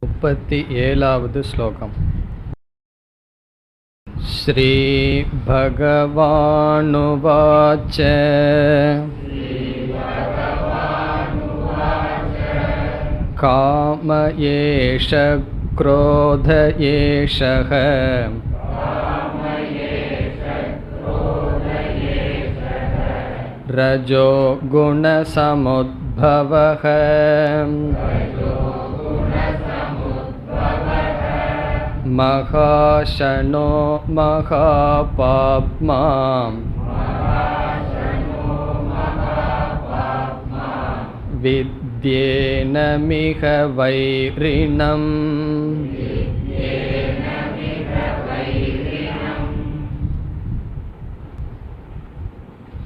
37வது ஸ்லோகம். ஸ்ரீ பகவானுவாச்ச காம ஏஷ க்ரோத ஏஷக ரஜோ குண சமுத்பவஹ மகாஷனோ மகாபாப்மா வித்யேன மிக வைரிணம்.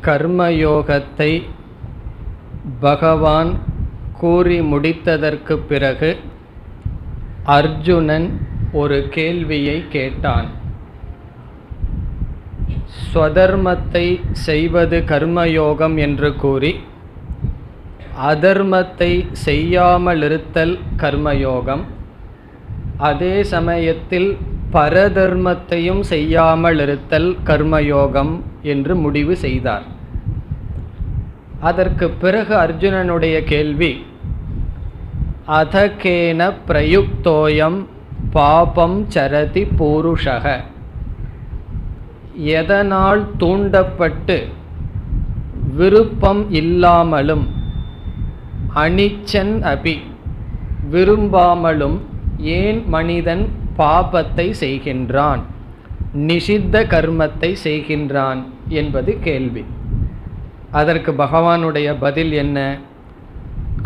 கர்மயோகத்தை பகவான் கூறி முடித்ததற்கு பிறகு அர்ஜுனன் ஒரு கேள்வியை கேட்டான். ஸ்வதர்மத்தை செய்வது கர்மயோகம் என்று கூறி அதர்மத்தை செய்யாமலிருத்தல் கர்மயோகம், அதே சமயத்தில் பரதர்மத்தையும் செய்யாமலிருத்தல் கர்மயோகம் என்று முடிவு செய்தார். அதற்கு பிறகு அர்ஜுனனுடைய கேள்வி, அதகேன பிரயுக்தோயம் பாபம் சரதி பூருஷக, எதனால் தூண்டப்பட்டு விருப்பம் இல்லாமலும் அனிச்சன் அபி விரும்பாமலும் ஏன் மனிதன் பாபத்தை செய்கின்றான், நிஷித்த கர்மத்தை செய்கின்றான் என்பது கேள்வி. அதற்கு பகவானுடைய பதில் என்ன?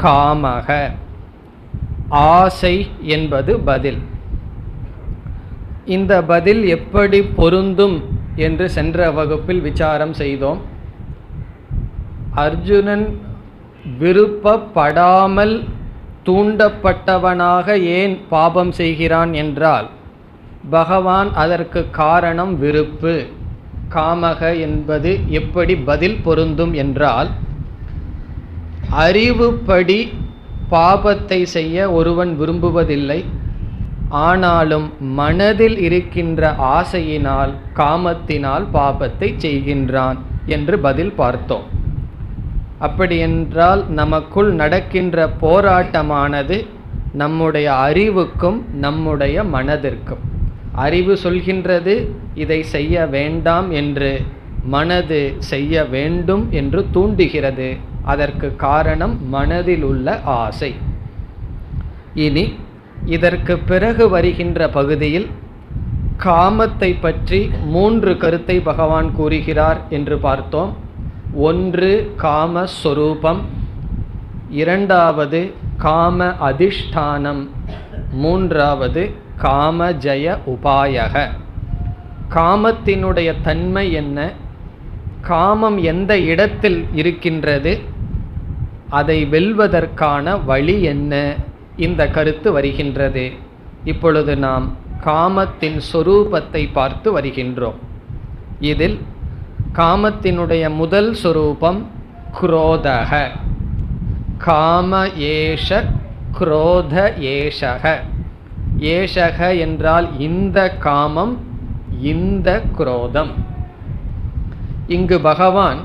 காமக, ஆசை என்பது பதில். இந்த பதில் எப்படி பொருந்தும் என்று சென்ற வகுப்பில் விசாரம் செய்தோம். அர்ஜுனன் விருப்பப்படாமல் தூண்டப்பட்டவனாக ஏன் பாபம் செய்கிறான் என்றால், பகவான் அதற்கு காரணம் விருப்பு. காமக என்பது எப்படி பதில் பொருந்தும் என்றால், அறிவுப்படி பாபத்தை செய்ய ஒருவன் விரும்புவதில்லை, ஆனாலும் மனதில் இருக்கின்ற ஆசையினால் காமத்தினால் பாபத்தை செய்கின்றான் என்று பதில் பார்த்தோம். அப்படி என்றால் நமக்குள் நடக்கின்ற போராட்டமானது நம்முடைய அறிவுக்கும் நம்முடைய மனதிற்கும். அறிவு சொல்கின்றது இதை செய்ய வேண்டாம் என்று, மனது செய்ய வேண்டும் என்று தூண்டுகிறது. அதற்கு காரணம் மனதில் உள்ள ஆசை. இனி இதற்கு பிறகு வருகின்ற பகுதியில் காமத்தை பற்றி 3 கருத்தை பகவான் கூறுகிறார் என்று பார்த்தோம். ஒன்று காமஸ்வரூபம், இரண்டாவது காம அதிஷ்டானம், மூன்றாவது காமஜய உபாயக. காமத்தினுடைய தன்மை என்ன, காமம் எந்த இடத்தில் இருக்கின்றது, அதை வெல்வதற்கான வழி என்ன, இந்த கருத்து வருகின்றது. இப்பொழுது நாம் காமத்தின் சொரூபத்தை பார்த்து வருகின்றோம். இதில் காமத்தினுடைய முதல் சொரூபம் குரோதக. காம ஏஷ குரோத ஏஷக. ஏஷக என்றால் இந்த காமம், இந்த குரோதம். இங்கு பகவான்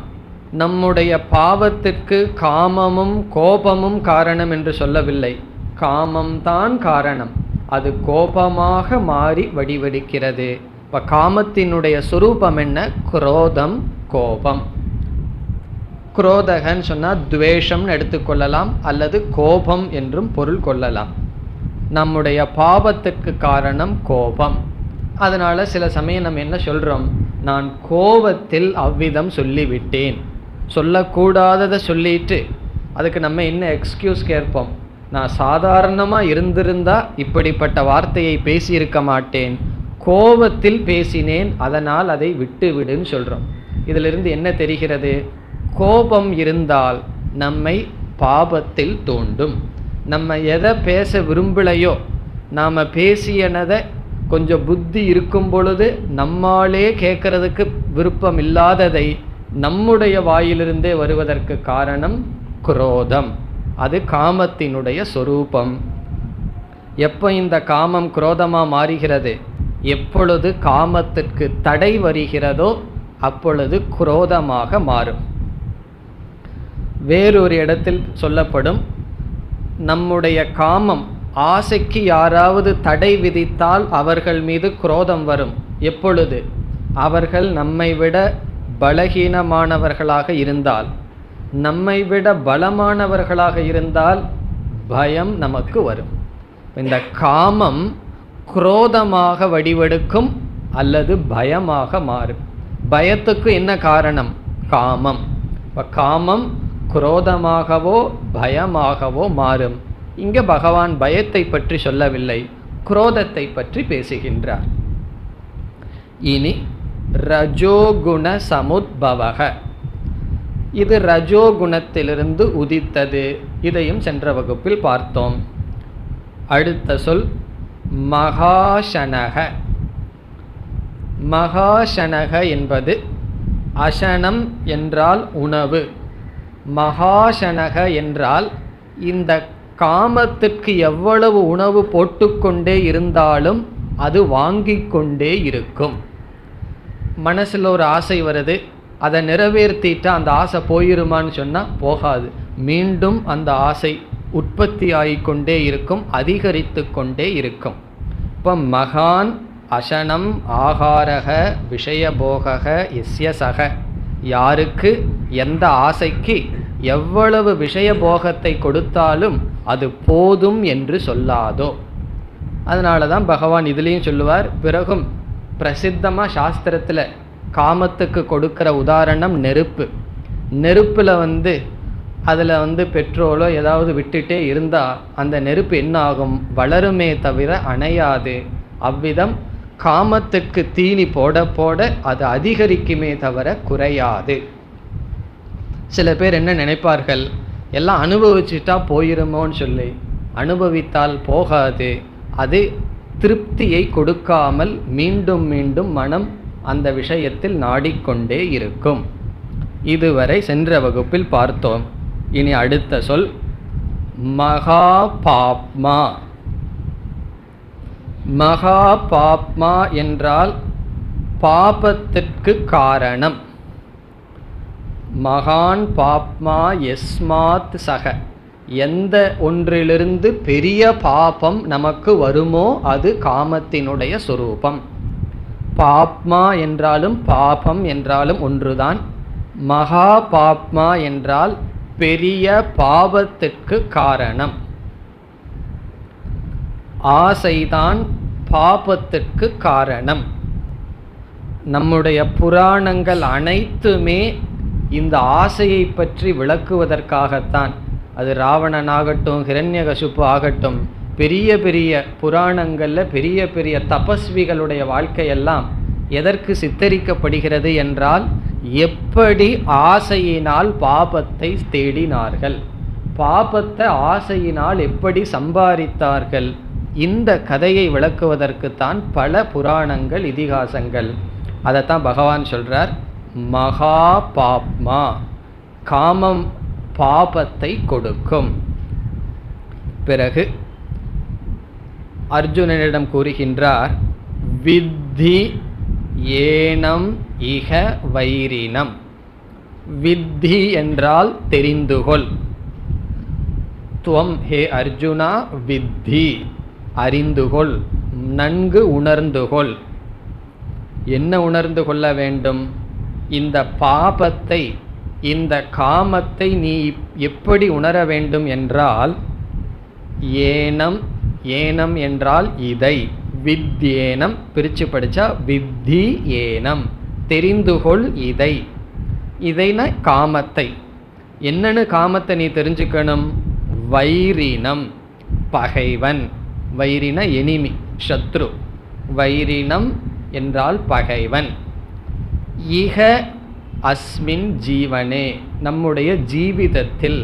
நம்முடைய பாவத்திற்கு காமமும் கோபமும் காரணம் என்று சொல்லவில்லை. காமம்தான் காரணம், அது கோபமாக மாறி வடிவெடுக்கிறது. இப்போ காமத்தினுடைய சுரூபம் என்ன? குரோதம், கோபம். குரோதகன்னு சொன்னால் துவேஷம்னு எடுத்துக்கொள்ளலாம், அல்லது கோபம் என்றும் பொருள் கொள்ளலாம். நம்முடைய பாவத்துக்கு காரணம் கோபம். அதனால் சில சமயம் நம்ம என்ன சொல்கிறோம், நான் கோபத்தில் அவ்விதம் சொல்லிவிட்டேன். சொல்லக்கூடாததை சொல்லிட்டு அதுக்கு நம்ம என்ன எக்ஸ்கியூஸ் கேட்போம், நான் சாதாரணமாக இருந்திருந்தா இப்படிப்பட்ட வார்த்தையை பேசியிருக்க மாட்டேன், கோபத்தில் பேசினேன், அதனால் அதை விட்டு விடுன்னு சொல்கிறோம். இதிலிருந்து என்ன தெரிகிறது? கோபம் இருந்தால் நம்மை பாபத்தில் தூண்டும். நம்ம எதை பேச விரும்பலையோ, நாம் பேசியனதை கொஞ்சம் புத்தி இருக்கும் பொழுது நம்மாலே கேட்கறதுக்கு விருப்பம் இல்லாததை நம்முடைய வாயிலிருந்தே வருவதற்கு காரணம் குரோதம். அது காமத்தினுடைய சொரூபம். எப்போ இந்த காமம் குரோதமாக மாறுகிறது? எப்பொழுது காமத்திற்கு தடை வருகிறதோ அப்பொழுது குரோதமாக மாறும். வேறொரு இடத்தில் சொல்லப்படும், நம்முடைய காமம் ஆசைக்கு யாராவது தடை விதித்தால் அவர்கள் மீது குரோதம் வரும். எப்பொழுது? அவர்கள் நம்மை விட பலகீனமானவர்களாக இருந்தால். நம்மை விட பலமானவர்களாக இருந்தால் பயம் நமக்கு வரும். இந்த காமம் குரோதமாக வடிவெடுக்கும் அல்லது பயமாக மாறும். பயத்துக்கு என்ன காரணம்? காமம். இப்போ காமம் குரோதமாகவோ பயமாகவோ மாறும். இங்கே பகவான் பயத்தை பற்றி சொல்லவில்லை, குரோதத்தை பற்றி பேசுகின்றார். இனி ரஜோகுண சமுத்பவக, இது ரஜோகுணத்திலிருந்து உதித்தது. இதையும் சென்ற வகுப்பில் பார்த்தோம். அடுத்த சொல் மகாசனக. மகாசனக என்பது அசனம் என்றால் உணவு, மகாசனக என்றால் இந்த காமத்திற்கு எவ்வளவு உணவு போட்டுக்கொண்டே இருந்தாலும் அது வாங்கிக் கொண்டே இருக்கும். மனசில் ஒரு ஆசை வருது, அதை நிறைவேற்றிட்டா அந்த ஆசை போயிருமான்னு சொன்னால் போகாது. மீண்டும் அந்த ஆசை உற்பத்தி ஆகிக்கொண்டே இருக்கும், அதிகரித்து கொண்டே இருக்கும். இப்போ மகான் அசனம் ஆகாரக விஷயபோக எஸ்ய சக, யாருக்கு எந்த ஆசைக்கு எவ்வளவு விஷயபோகத்தை கொடுத்தாலும் அது போதும் என்று சொல்லாதோ. அதனால தான் பகவான் இதுலேயும் சொல்லுவார். பிறகும் பிரசித்தமாக சாஸ்திரத்தில் காமத்துக்கு கொடுக்கிற உதாரணம் நெருப்பு. நெருப்பில் அதில் பெட்ரோலோ ஏதாவது விட்டுட்டே இருந்தால் அந்த நெருப்பு என்ன ஆகும்? வளருமே தவிர அணையாது. அவ்விதம் காமத்துக்கு தீனி போட போட அது அதிகரிக்குமே தவிர குறையாது. சில பேர் என்ன நினைப்பார்கள், எல்லாம் அனுபவிச்சுட்டா போயிருமோன்னு சொல்லி. அனுபவித்தால் போகாது. அது திருப்தியை கொடுக்காமல் மீண்டும் மீண்டும் மனம் அந்த விஷயத்தில் நாடிக்கொண்டே இருக்கும். இதுவரை சென்ற வகுப்பில் பார்த்தோம். இனி அடுத்த சொல் மகாபாப்மா. மகாபாப்மா என்றால் பாபத்திற்கு காரணம். மகான் பாப்மா யஸ்மாத் சக, எந்த ஒன்றிலிருந்து பெரிய பாபம் நமக்கு வருமோ அது காமத்தினுடைய சொரூபம். பாப்மா என்றாலும் பாபம் என்றாலும் ஒன்றுதான். மகா பாப்மா என்றால் பெரிய பாவத்திற்கு காரணம். ஆசைதான் பாபத்திற்கு காரணம். நம்முடைய புராணங்கள் அனைத்துமே இந்த ஆசையை பற்றி விளக்குவதற்காகத்தான். அது ராவணனாகட்டும் ஹிரண்யகசிப்பு ஆகட்டும், பெரிய பெரிய புராணங்களில் பெரிய பெரிய தபஸ்விகளுடைய வாழ்க்கையெல்லாம் எதற்கு சித்தரிக்கப்படுகிறது என்றால், எப்படி ஆசையினால் பாபத்தை தேடினார்கள், பாபத்தை ஆசையினால் எப்படி சம்பாதித்தார்கள். இந்த கதையை விளக்குவதற்குத்தான் பல புராணங்கள் இதிகாசங்கள். அதைத்தான் பகவான் சொல்றார், மகா பாப்மா, காமம் பாபத்தை கொடுக்கும். பிறகு அர்ஜுனனிடம் கூறுகின்றார், வித்தி ஏனம் இக வைரினம். வித்தி என்றால் தெரிந்துகொள். துவம் ஹே அர்ஜுனா வித்தி, அறிந்துகொள், நன்கு உணர்ந்துகொள். என்ன உணர்ந்து கொள்ள வேண்டும்? இந்த பாபத்தை, இந்த காமத்தை நீ எப்படி உணர வேண்டும் என்றால், ஏனம், ஏனம் என்றால் இதை, வித்யேனம் பிரித்து படித்தா வித்தி ஏனம், தெரிந்துகொள் இதை. இதைனா காமத்தை. என்னன்னு காமத்தை நீ தெரிஞ்சுக்கணும்? வைரினம், பகைவன். வைரின எனிமி, சத்ரு. வைரினம் என்றால் பகைவன். இக அஸ்மின் ஜீவனே, நம்முடைய ஜீவிதத்தில்.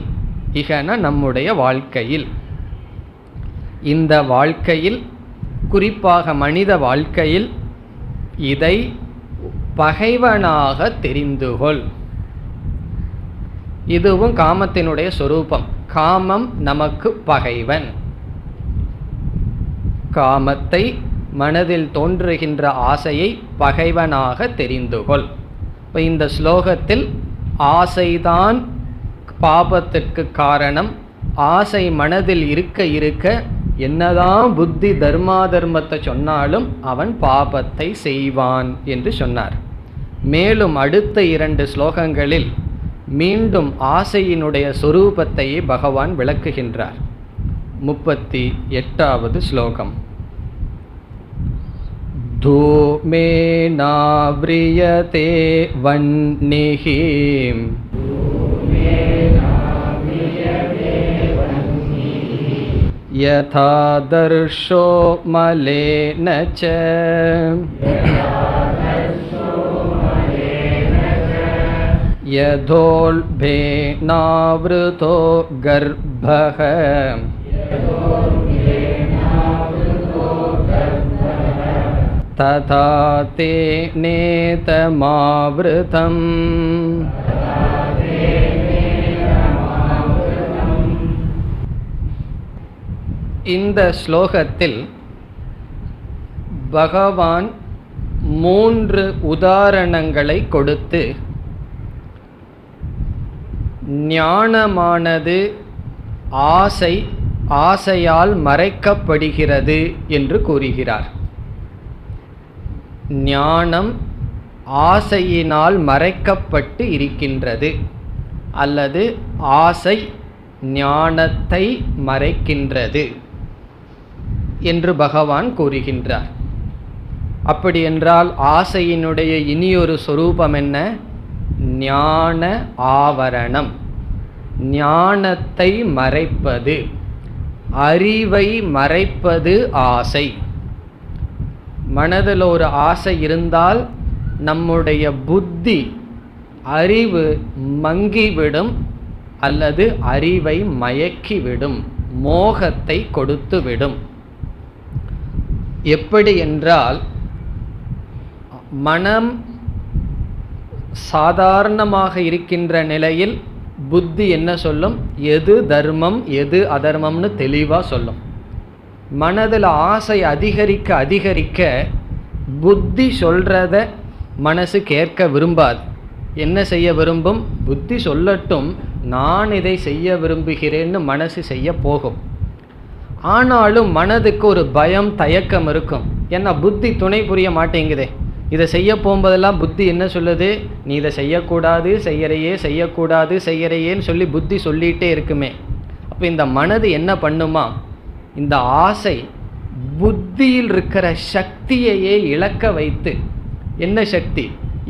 இகன நம்முடைய வாழ்க்கையில். இந்த வாழ்க்கையில், குறிப்பாக மனித வாழ்க்கையில் இதை பகைவனாக தெரிந்துகொள். இதுவும் காமத்தினுடைய சொரூபம். காமம் நமக்கு பகைவன். காமத்தை, மனதில் தோன்றுகின்ற ஆசையை பகைவனாக தெரிந்துகொள். இப்போ இந்த ஸ்லோகத்தில் ஆசைதான் பாபத்திற்கு காரணம். ஆசை மனதில் இருக்க இருக்க என்னதான் புத்தி தர்மாதர்மத்தை சொன்னாலும் அவன் பாபத்தை செய்வான் என்று சொன்னார். மேலும் அடுத்த 2 ஸ்லோகங்களில் மீண்டும் ஆசையினுடைய சொரூபத்தையே பகவான் விளக்குகின்றார். 38வது ஸ்லோகம். தூமேனாவ்ரியதே வன்னிஹி யதா தர்ஷோ மலேன ச யதோல்பேனாவ்ருதோ கர்ப்பஹ ததா தேனேதமாவ்ருதம். இந்த ஸ்லோகத்தில் பகவான் 3 உதாரணங்களை கொடுத்து ஞானமானது ஆசையால் மறைக்கப்படுகிறது என்று கூறுகிறார். ஞானம் ஆசையினால் மறைக்கப்பட்டு இருக்கின்றது, அல்லது ஆசை ஞானத்தை மறைக்கின்றது என்று பகவான் கூறுகின்றார். அப்படி என்றால் ஆசையினுடைய இனியொரு சொரூபம் என்ன? ஞான ஆவரணம், ஞானத்தை மறைப்பது, அறிவை மறைப்பது ஆசை. மனதில் ஒரு ஆசை இருந்தால் நம்முடைய புத்தி, அறிவு மங்கிவிடும், அல்லது அறிவை மயக்கிவிடும், மோகத்தை கொடுத்துவிடும். எப்படி என்றால், மனம் சாதாரணமாக இருக்கின்ற நிலையில் புத்தி என்ன சொல்லும்? எது தர்மம் எது அதர்மம்னு தெளிவாக சொல்லும். மனதில் ஆசை அதிகரிக்க அதிகரிக்க புத்தி சொல்கிறத மனசு கேட்க விரும்பாது. என்ன செய்ய விரும்பும்? புத்தி சொல்லட்டும், நான் இதை செய்ய விரும்புகிறேன்னு மனசு செய்ய போகும். ஆனாலும் மனதுக்கு ஒரு பயம், தயக்கம் இருக்கும். ஏன்னா புத்தி துணை புரிய மாட்டேங்குதே. இதை செய்ய போகும்போதெல்லாம் புத்தி என்ன சொல்லுது? நீ இதை செய்யக்கூடாது, செய்யறையே, செய்யக்கூடாது, செய்யறையேன்னு சொல்லி புத்தி சொல்லிகிட்டே இருக்குமே. அப்போ இந்த மனது என்ன பண்ணுமா? இந்த ஆசை புத்தியில் இருக்கிற சக்தியையே இழக்க வைத்து, என்ன சக்தி?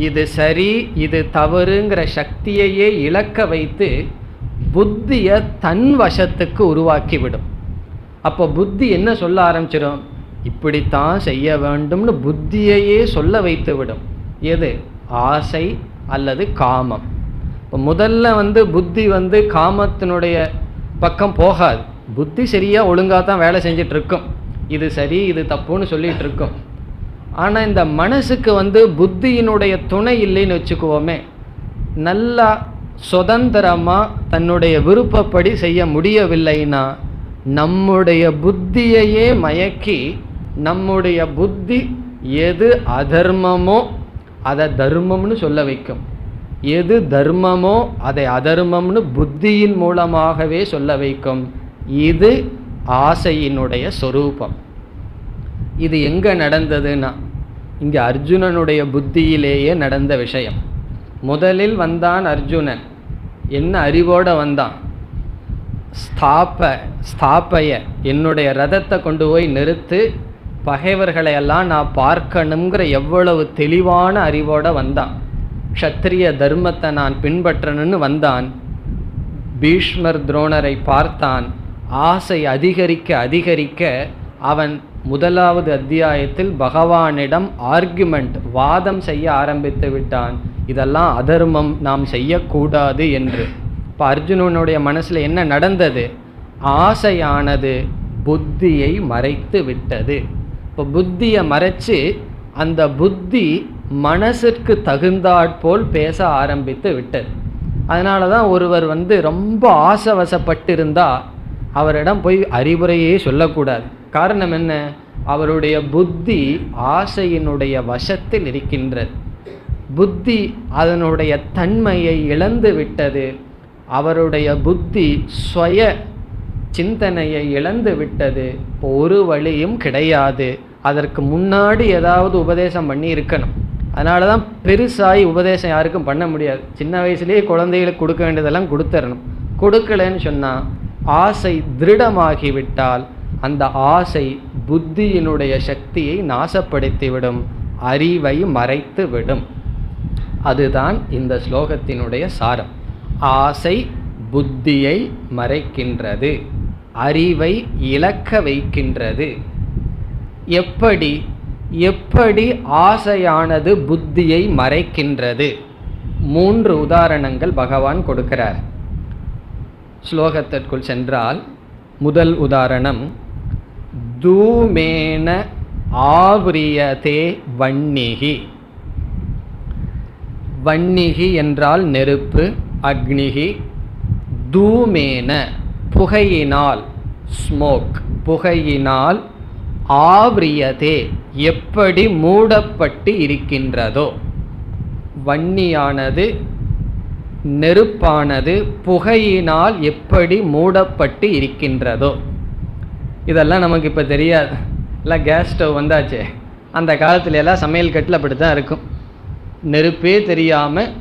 இது சரி இது தவறுங்கிற சக்தியையே இழக்க வைத்து புத்தியை தன் வசத்துக்கு உருவாக்கிவிடும். அப்போ புத்தி என்ன சொல்ல ஆரம்பிச்சிடும்? இப்படித்தான் செய்ய வேண்டும்னு புத்தியையே சொல்ல வைத்து விடும். எது? ஆசை அல்லது காமம். இப்போ முதல்ல புத்தி காமத்தினுடைய பக்கம் போகாது. புத்தி சரியாக ஒழுங்காக தான் வேலை செஞ்சிட்டு இருக்கும். இது சரி இது தப்புன்னு சொல்லிகிட்டு இருக்கும். ஆனால் இந்த மனசுக்கு புத்தியினுடைய துணை இல்லைன்னு வச்சுக்குவோமே, நல்லா சுதந்திரமாக தன்னுடைய விருப்பப்படி செய்ய முடியவில்லைன்னா நம்முடைய புத்தியையே மயக்கி, நம்முடைய புத்தி எது அதர்மமோ அதை தர்மம்னு சொல்ல வைக்கும், எது தர்மமோ அதை அதர்மம்னு புத்தியின் மூலமாகவே சொல்ல வைக்கும். இது ஆசையினுடைய சொரூபம். இது எங்கே நடந்ததுன்னா இங்கே அர்ஜுனனுடைய புத்தியிலேயே நடந்த விஷயம். முதலில் வந்தான் அர்ஜுனன். என்ன அறிவோடு வந்தான்? ஸ்தாபய, என்னுடைய ரதத்தை கொண்டு போய் நிறுத்து, பகைவர்களையெல்லாம் நான் பார்க்கணுங்கிற எவ்வளவு தெளிவான அறிவோடு வந்தான். க்ஷத்ரிய தர்மத்தை நான் பின்பற்றணும்னு வந்தான். பீஷ்மர் துரோணரை பார்த்தான். ஆசை அதிகரிக்க அதிகரிக்க அவன் முதலாவது அத்தியாயத்தில் பகவானிடம் ஆர்குமெண்ட், வாதம் செய்ய ஆரம்பித்து விட்டான். இதெல்லாம் அதர்மம், நாம் செய்யக்கூடாது என்று. இப்போ அர்ஜுனனுடைய மனசில் என்ன நடந்தது? ஆசையானது புத்தியை மறைத்து விட்டது. இப்போ புத்தியை மறைச்சு அந்த புத்தி மனசிற்கு தகுந்தாற்போல் பேச ஆரம்பித்து விட்டது. அதனால தான் ஒருவர் ரொம்ப ஆசைவசப்பட்டிருந்தால் அவரிடம் போய் அறிவுரையே சொல்லக்கூடாது. காரணம் என்ன? அவருடைய புத்தி ஆசையினுடைய வசத்தில் இருக்கின்றது. புத்தி அதனுடைய தன்மையை இழந்து விட்டது. அவருடைய புத்தி ஸ்வய சிந்தனையை இழந்து விட்டது. ஒரு வழியும் கிடையாது. அதற்கு முன்னாடி ஏதாவது உபதேசம் பண்ணி இருக்கணும். அதனால தான் பெருசாகி உபதேசம் யாருக்கும் பண்ண முடியாது. சின்ன வயசுலேயே குழந்தைகளுக்கு கொடுக்க வேண்டியதெல்லாம் கொடுத்துடணும். கொடுக்கலன்னு சொன்னால் ஆசை திருடமாகிவிட்டால் அந்த ஆசை புத்தியினுடைய சக்தியை நாசப்படுத்திவிடும், அறிவை மறைத்து விடும். அதுதான் இந்த ஸ்லோகத்தினுடைய சாரம். ஆசை புத்தியை மறைக்கின்றது, அறிவை இழக்க வைக்கின்றது. எப்படி ஆசையானது புத்தியை மறைக்கின்றது? 3 உதாரணங்கள் பகவான் கொடுக்கிறார். ஸ்லோகத்திற்குள் சென்றால் முதல் உதாரணம், தூமேன ஆவ்ரியதே வன்னிகி. வன்னிகி என்றால் நெருப்பு, அக்னிகி. தூமேன புகையினால், ஸ்மோக் புகையினால், ஆவ்ரியதே எப்படி மூடப்பட்டு இருக்கின்றதோ. வன்னியானது நெருப்பானது புகையினால் எப்படி மூடப்பட்டு இருக்கின்றதோ. இதெல்லாம் நமக்கு இப்போ தெரியாது. எல்லாம் கேஸ் ஸ்டவ் வந்தாச்சே. அந்த காலத்துல எல்லாம் சமையல் கட்டில் அப்படி தான் இருக்கும். நெருப்பே தெரியாமல்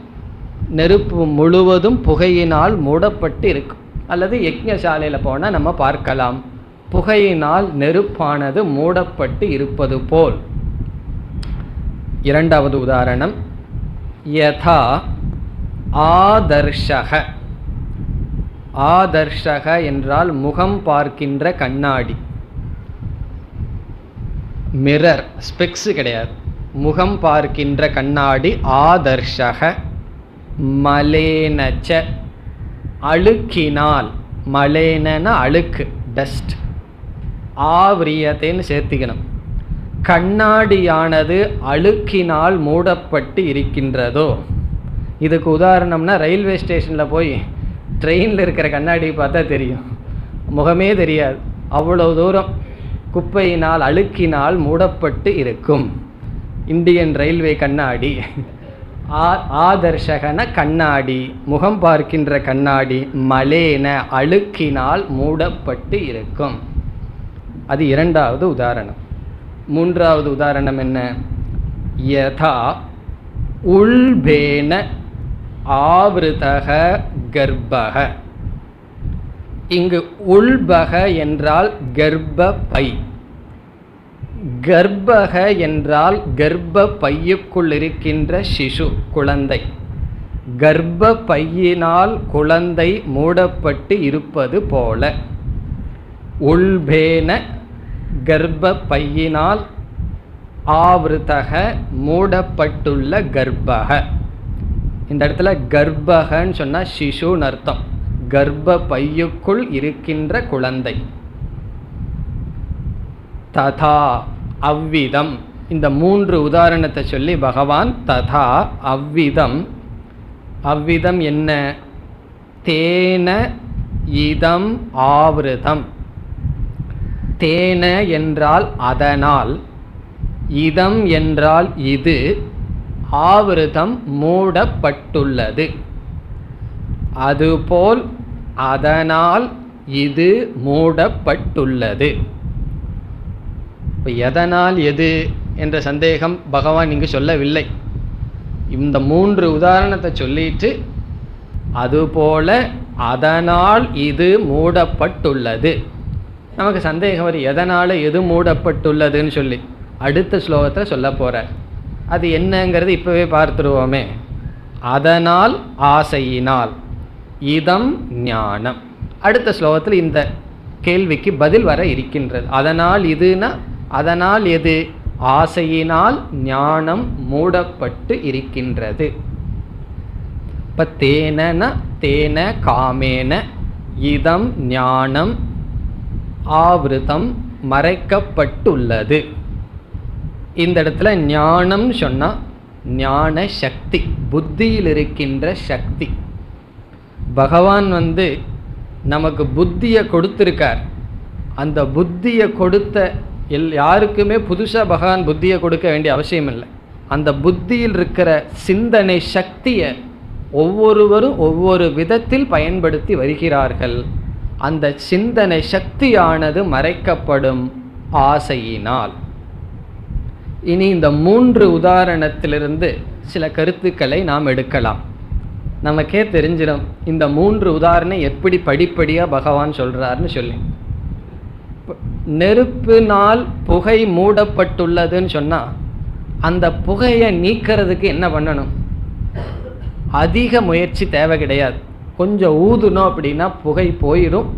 நெருப்பு முழுவதும் புகையினால் மூடப்பட்டு இருக்கும். அல்லது யக்ஞசாலையில் போனால் நம்ம பார்க்கலாம், புகையினால் நெருப்பானது மூடப்பட்டு இருப்பது போல். இரண்டாவது உதாரணம், யதா ஆதர்ஷக. ஆதர்ஷக என்றால் முகம் பார்க்கின்ற கண்ணாடி, மிரர், ஸ்பெக்ஸ் கிடையாது, முகம் பார்க்கின்ற கண்ணாடி. ஆதர்ஷக மலேனச்ச அழுக்கினால், மலேன அழுக்கு, டஸ்ட், ஆவ்ரியத்தைன்னு சேர்த்திக்கணும். கண்ணாடியானது அழுக்கினால் மூடப்பட்டு இருக்கின்றதோ. இதுக்கு உதாரணம்னா ரயில்வே ஸ்டேஷனில் போய் ட்ரெயினில் இருக்கிற கண்ணாடியை பார்த்தா தெரியும், முகமே தெரியாது, அவ்வளோ தூரம் குப்பையினால் அழுக்கினால் மூடப்பட்டு இருக்கும். இந்தியன் ரயில்வே கண்ணாடி. ஆதர்ஷகன கண்ணாடி, முகம் பார்க்கின்ற கண்ணாடி, மலேன அழுக்கினால் மூடப்பட்டு இருக்கும். அது இரண்டாவது உதாரணம். மூன்றாவது உதாரணம் என்ன? யதா உள்பேன ஆவ்ருதக கர்ப்பக. இங்கு உள்பக என்றால் கர்ப்பை, கர்ப்பக என்றால் கர்ப்ப பையுக்குள் இருக்கின்ற சிசு, குழந்தை. கர்ப்ப பையினால் குழந்தை மூடப்பட்டு இருப்பது போல. உள்பேன கர்ப்ப பையினால், ஆவ்ருதக மூடப்பட்டுள்ள கர்ப்பக. இந்த இடத்துல கர்ப்பகன்னு சொன்னால் சிசுன்னு அர்த்தம், கர்ப்ப பையுக்குள் இருக்கின்ற குழந்தை. ததா அவ்விதம், இந்த 3 உதாரணத்தை சொல்லி பகவான் ததா அவ்விதம். அவ்விதம் என்ன? தேன இதம் ஆவ்ருதம். தேன என்றால் அதனால், இதம் என்றால் இது, ஆவ்ருதம் மூடப்பட்டுள்ளது. அதுபோல் அதனால் இது மூடப்பட்டுள்ளது. இப்போ எதனால் எது என்ற சந்தேகம் பகவான் இங்கு சொல்லவில்லை. இந்த 3 உதாரணத்தை சொல்லிட்டு அதுபோல அதனால் இது மூடப்பட்டுள்ளது. நமக்கு சந்தேகம் வரும், எதனால் எது மூடப்பட்டுள்ளதுன்னு சொல்லி. அடுத்த ஸ்லோகத்தை சொல்ல போகிறார். அது என்னங்கிறது இப்போவே பார்த்துருவோமே. அதனால் ஆசையினால், இதம் ஞானம். அடுத்த ஸ்லோகத்தில் இந்த கேள்விக்கு பதில் வர இருக்கின்றது. அதனால் இதுனா அதனால் எது? ஆசையினால் ஞானம் மூடப்பட்டு இருக்கின்றது. இப்போ தேன தேன காமேன இதம் ஞானம் ஆவ்ருதம் மறைக்கப்பட்டுள்ளது. இந்த இடத்துல ஞானம் சொன்னால் ஞான சக்தி, புத்தியில் இருக்கின்ற சக்தி. பகவான் நமக்கு புத்தியை கொடுத்திருக்கார். அந்த புத்தியை கொடுத்த யாருக்குமே புதுசாக பகவான் புத்தியை கொடுக்க வேண்டிய அவசியம் இல்லை. அந்த புத்தியில் இருக்கிற சிந்தனை சக்தியை ஒவ்வொருவரும் ஒவ்வொரு விதத்தில் பயன்படுத்தி வருகிறார்கள். அந்த சிந்தனை சக்தியானது மறைக்கப்படும் ஆசையினால். இனி இந்த 3 உதாரணத்திலிருந்து சில கருத்துக்களை நாம் எடுக்கலாம். நமக்கே தெரிஞ்சிடும் இந்த 3 உதாரணம் எப்படி படிப்படியாக பகவான் சொல்கிறாருன்னு சொல்லி. நெருப்பினால் புகை மூடப்பட்டுள்ளதுன்னு சொன்னால் அந்த புகையை நீக்கிறதுக்கு என்ன பண்ணணும்? அதிக முயற்சி தேவை கிடையாது. கொஞ்சம் ஊதுனோம் அப்படின்னா புகை போயிடும்,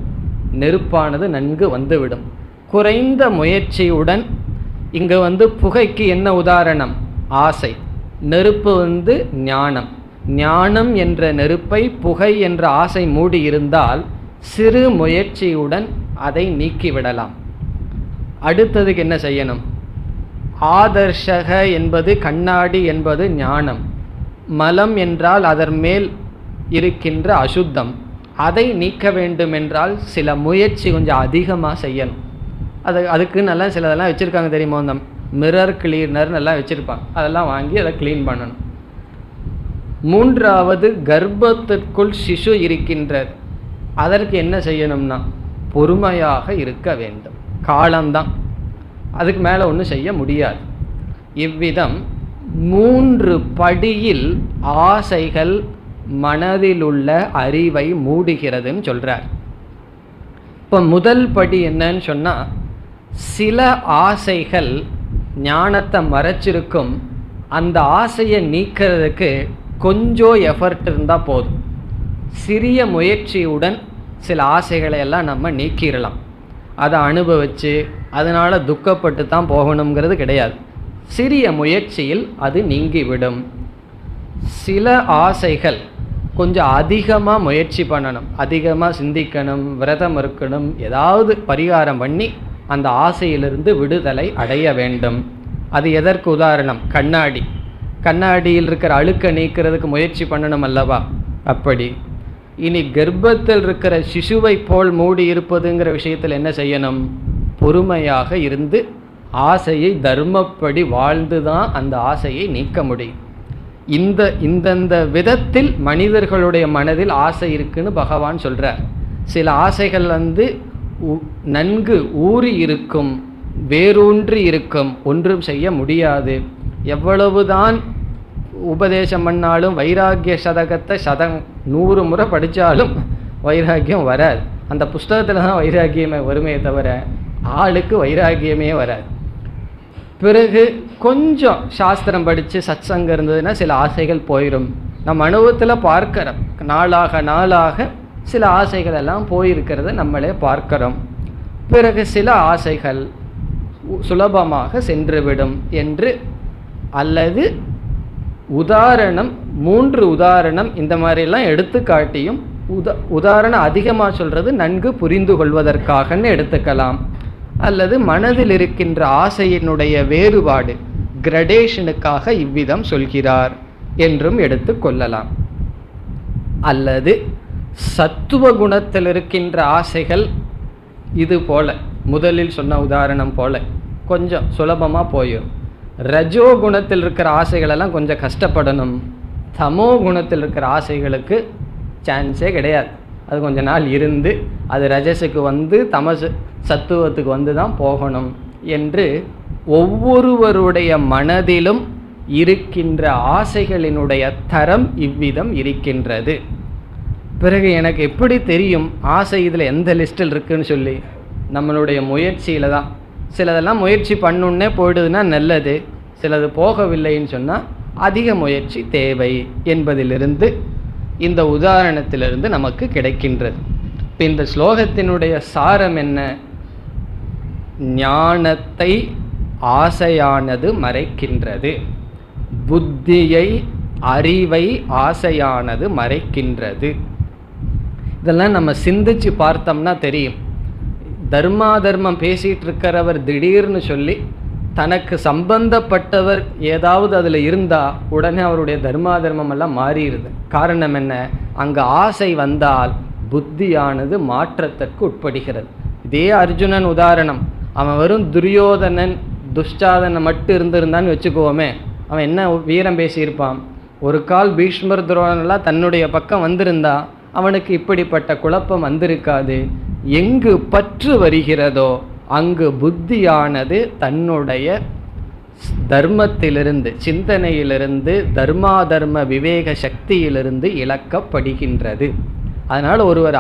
நெருப்பானது நன்கு வந்துவிடும். குறைந்த முயற்சியுடன் இங்கே புகைக்கு என்ன உதாரணம்? ஆசை. நெருப்பு ஞானம். ஞானம் என்ற நெருப்பை புகை என்ற ஆசை மூடி இருந்தால் சிறு முயற்சியுடன் அதை நீக்கிவிடலாம். அடுத்ததுக்கு என்ன செய்யணும்? ஆதர்ஷக என்பது கண்ணாடி என்பது ஞானம். மலம் என்றால் அதன் மேல் இருக்கின்ற அசுத்தம். அதை நீக்க வேண்டும் என்றால் சில முயற்சி கொஞ்சம் அதிகமாக செய்யணும். அதுக்கு நல்லா சிலதெல்லாம் வச்சுருக்காங்க தெரியுமா? அந்த மிரர் கிளீனர்னு எல்லாம் வச்சுருப்பாங்க. அதெல்லாம் வாங்கி அதை க்ளீன் பண்ணணும். 3வது கர்ப்பத்திற்குள் சிசு இருக்கின்றது. அதற்கு என்ன செய்யணும்னா பொறுமையாக இருக்க வேண்டும். காலம்தான், அதுக்கு மேலே ஒன்றும் செய்ய முடியாது. இவ்விதம் 3 படியில் ஆசைகள் மனதிலுள்ள அறிவை மூடுகிறதுன்னு சொல்கிறார். இப்போ முதல் படி என்னன்னு சொன்னால், சில ஆசைகள் ஞானத்தை மறைச்சிருக்கும். அந்த ஆசையை நீக்கிறதுக்கு கொஞ்சம் எஃபர்ட் இருந்தால் போதும். சிறிய முயற்சியுடன் சில ஆசைகளை எல்லாம் நம்ம நீக்கிடலாம். அதை அனுபவித்து அதனால் துக்கப்பட்டு தான் போகணுங்கிறது கிடையாது. சிறிய முயற்சியில் அது நீங்கிவிடும். சில ஆசைகள் கொஞ்சம் அதிகமாக முயற்சி பண்ணணும், அதிகமாக சிந்திக்கணும், விரதம் இருக்கணும், ஏதாவது பரிகாரம் பண்ணி அந்த ஆசையிலிருந்து விடுதலை அடைய வேண்டும். அது எதற்கு உதாரணம்? கண்ணாடி. கண்ணாடியில் இருக்கிற அழுக்கை நீக்கிறதுக்கு முயற்சி பண்ணணும் அல்லவா? அப்படி இனி கர்ப்பத்தில் இருக்கிற சிசுவை போல் மூடி இருப்பதுங்கிற விஷயத்தில் என்ன செய்யணும்? பொறுமையாக இருந்து ஆசையை தர்மப்படி வாழ்ந்து தான் அந்த ஆசையை நீக்க முடியும். இந்தந்த விதத்தில் மனிதர்களுடைய மனதில் ஆசை இருக்குன்னு பகவான் சொல்கிறார். சில ஆசைகள் நன்கு ஊறி இருக்கும், வேரூன்றி இருக்கும், ஒன்றும் செய்ய முடியாது. எவ்வளவுதான் உபதேசம் பண்ணாலும் வைராகிய சதகத்தை 100 முறை படித்தாலும் வைராக்கியம் வராது. அந்த புஸ்தகத்தில் தான் வைராக்கியமே வருமே தவிர ஆளுக்கு வைராக்கியமே வராது. பிறகு கொஞ்சம் சாஸ்திரம் படித்து சத்சங்கம் இருந்ததுன்னா சில ஆசைகள் போயிடும். நம்ம அனுபவத்தில் பார்க்கிறோம். நாளாக சில ஆசைகள் எல்லாம் போயிருக்கிறத நம்மளே பார்க்கிறோம். பிறகு சில ஆசைகள் சுலபமாக சென்றுவிடும் என்று. அல்லது உதாரணம் 3 உதாரணம் இந்த மாதிரிலாம் எடுத்து காட்டியும் உதாரணம் அதிகமாக சொல்கிறது நன்கு புரிந்து கொள்வதற்காகன்னு எடுத்துக்கலாம். அல்லது மனதில் இருக்கின்ற ஆசையினுடைய வேறுபாடு கிரடேஷனுக்காக இவ்விதம் சொல்கிறார் என்றும் எடுத்து கொள்ளலாம். அல்லது சத்துவ குணத்தில் இருக்கின்ற ஆசைகள் இது போல முதலில் சொன்ன உதாரணம் போல கொஞ்சம் சுலபமாக போயிடும். ரஜோ குணத்தில் இருக்கிற ஆசைகளெல்லாம் கொஞ்சம் கஷ்டப்படணும். தமோ குணத்தில் இருக்கிற ஆசைகளுக்கு சான்ஸே கிடையாது. அது கொஞ்ச நாள் இருந்து அது ரஜஸுக்கு தமசு சத்துவத்துக்கு தான் போகணும் என்று ஒவ்வொருவருடைய மனதிலும் இருக்கின்ற ஆசைகளினுடைய தரம் இவ்விதம் இருக்கின்றது. பிறகு எனக்கு எப்படி தெரியும் ஆசை இதில் எந்த லிஸ்டில் இருக்குன்னு சொல்லி? நம்மளுடைய முயற்சியில் தான். சிலதெல்லாம் முயற்சி பண்ணுன்னே போயிடுதுன்னா நல்லது, சிலது போகவில்லைன்னு சொன்னால் அதிக முயற்சி தேவை என்பதிலிருந்து இந்த உதாரணத்திலிருந்து நமக்கு கிடைக்கின்றது. இப்போ இந்த ஸ்லோகத்தினுடைய சாரம் என்ன? ஞானத்தை ஆசையானது மறைக்கின்றது, புத்தியை அறிவை ஆசையானது மறைக்கின்றது. இதெல்லாம் நம்ம சிந்திச்சு பார்த்தோம்னா தெரியும். தர்மாதர்மம் பேசிகிட்டு இருக்கிறவர் திடீர்னு சொல்லி தனக்கு சம்பந்தப்பட்டவர் ஏதாவது அதில் இருந்தால் உடனே அவருடைய தர்மாதர்மம் எல்லாம் மாறிடுது. காரணம் என்ன? அங்கே ஆசை வந்தால் புத்தியானது மாற்றத்திற்கு உட்படுகிறது. இதே அர்ஜுனன் உதாரணம். அவன் வெறும் துரியோதனன் துஷ்டாதனன் மட்டும் இருந்திருந்தான்னு வச்சுக்குவோமே, அவன் என்ன வீரம் பேசியிருப்பான். ஒரு கால் பீஷ்மர் துரோணெல்லாம் தன்னுடைய பக்கம் வந்திருந்தா அவனுக்கு இப்படிப்பட்ட குழப்பம் வந்திருக்காது. எங்கு பற்று வருகிறதோ அங்கு புத்தியானது தன்னுடைய தர்மத்திலிருந்து, சிந்தனையிலிருந்து, தர்மாதர்ம விவேக சக்தியிலிருந்து இழக்கப்படுகின்றது. அதனால் ஒருவர்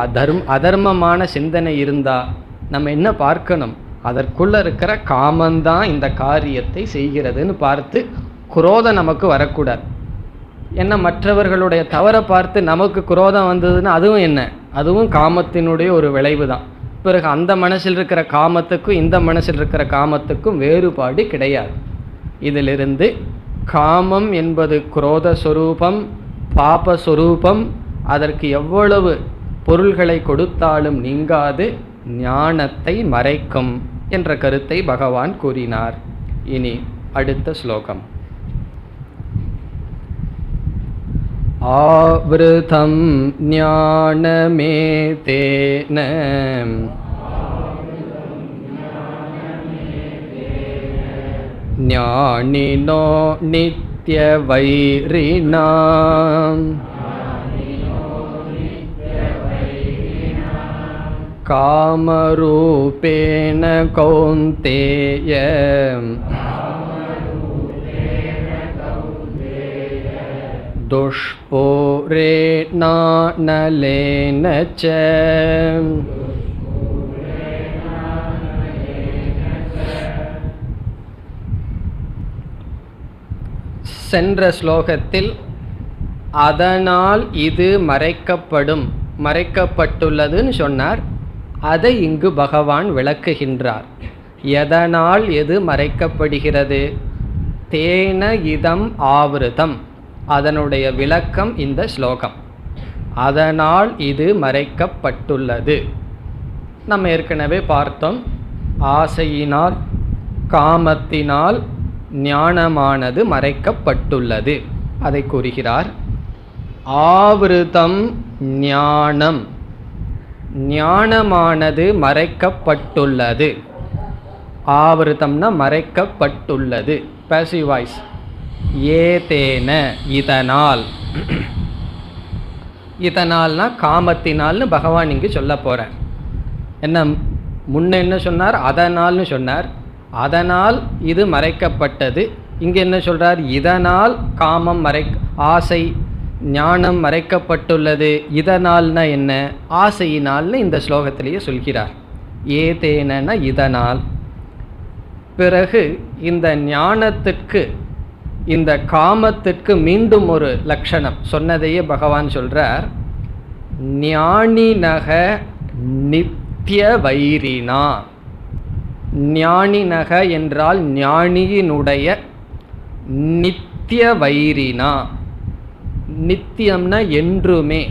அதர்மமான சிந்தனை இருந்தால் நம்ம என்ன பார்க்கணும், அதற்குள்ள இருக்கிற காமந்தான் இந்த காரியத்தை செய்கிறதுன்னு பார்த்து குரோதம் நமக்கு வரக்கூடாது. ஏன்னா மற்றவர்களுடைய தவறை பார்த்து நமக்கு குரோதம் வந்ததுன்னா அதுவும் என்ன, அதுவும் காமத்தினுடைய ஒரு விளைவு தான். பிறகு அந்த மனசில் இருக்கிற காமத்துக்கும் இந்த மனசில் இருக்கிற காமத்துக்கும் வேறுபாடு கிடையாது. இதிலிருந்து காமம் என்பது குரோதஸ்வரூபம், பாபஸ்வரூபம், அதற்கு எவ்வளவு பொருள்களை கொடுத்தாலும் நீங்காது, ஞானத்தை மறைக்கும் என்ற கருத்தை பகவான் கூறினார். இனி அடுத்த ஸ்லோகம். ஆவ்ருதம் ஞானமேதேன ஞானினோ நித்யவைரிணாம் காமரூபேண கௌந்தேய துஷ்பூரேணானலேன ச. சென்ற ஸ்லோகத்தில் அதனால் இது மறைக்கப்பட்டுள்ளதுன்னு சொன்னார். அதை இங்கு பகவான் விளக்குகின்றார். எதனால் எது மறைக்கப்படுகிறது? தேன இதம் ஆவிருதம், அதனுடைய விளக்கம் இந்த ஸ்லோகம். அதனால் இது மறைக்கப்பட்டுள்ளது. நம்ம ஏற்கனவே பார்த்தோம், ஆசையினால் காமத்தினால் ஞானமானது மறைக்கப்பட்டுள்ளது. அதை கூறுகிறார். ஆவிருதம் ஞானம், ஞானமானது மறைக்கப்பட்டுள்ளது. ஆவிருதம்னா மறைக்கப்பட்டுள்ளது, பாசிவ் வாய்ஸ். ஏதேன இதனால், இதனால்னா காமத்தினால்னு பகவான் இங்கு சொல்ல போறார். என்ன முன்ன என்ன சொன்னார்? அதனால்னு சொன்னார். அதனால் இது மறைக்கப்பட்டது. இங்கே என்ன சொல்றார்? இதனால் காமம் ஆசை ஞானம் மறைக்கப்பட்டுள்ளது. இதனால்னா என்ன? ஆசையினால்னு இந்த ஸ்லோகத்திலேயே சொல்கிறார். ஏதேன இதனால். பிறகு இந்த ஞானத்திற்கு இந்த காமத்திற்கு மீண்டும் ஒரு லட்சணம் சொன்னதையே பகவான் சொல்றார். ஞானினக நித்திய வைரினா. ஞானினக என்றால் ஞானியினுடைய, நித்திய வைரினா, நித்தியம்னா என்றுமே,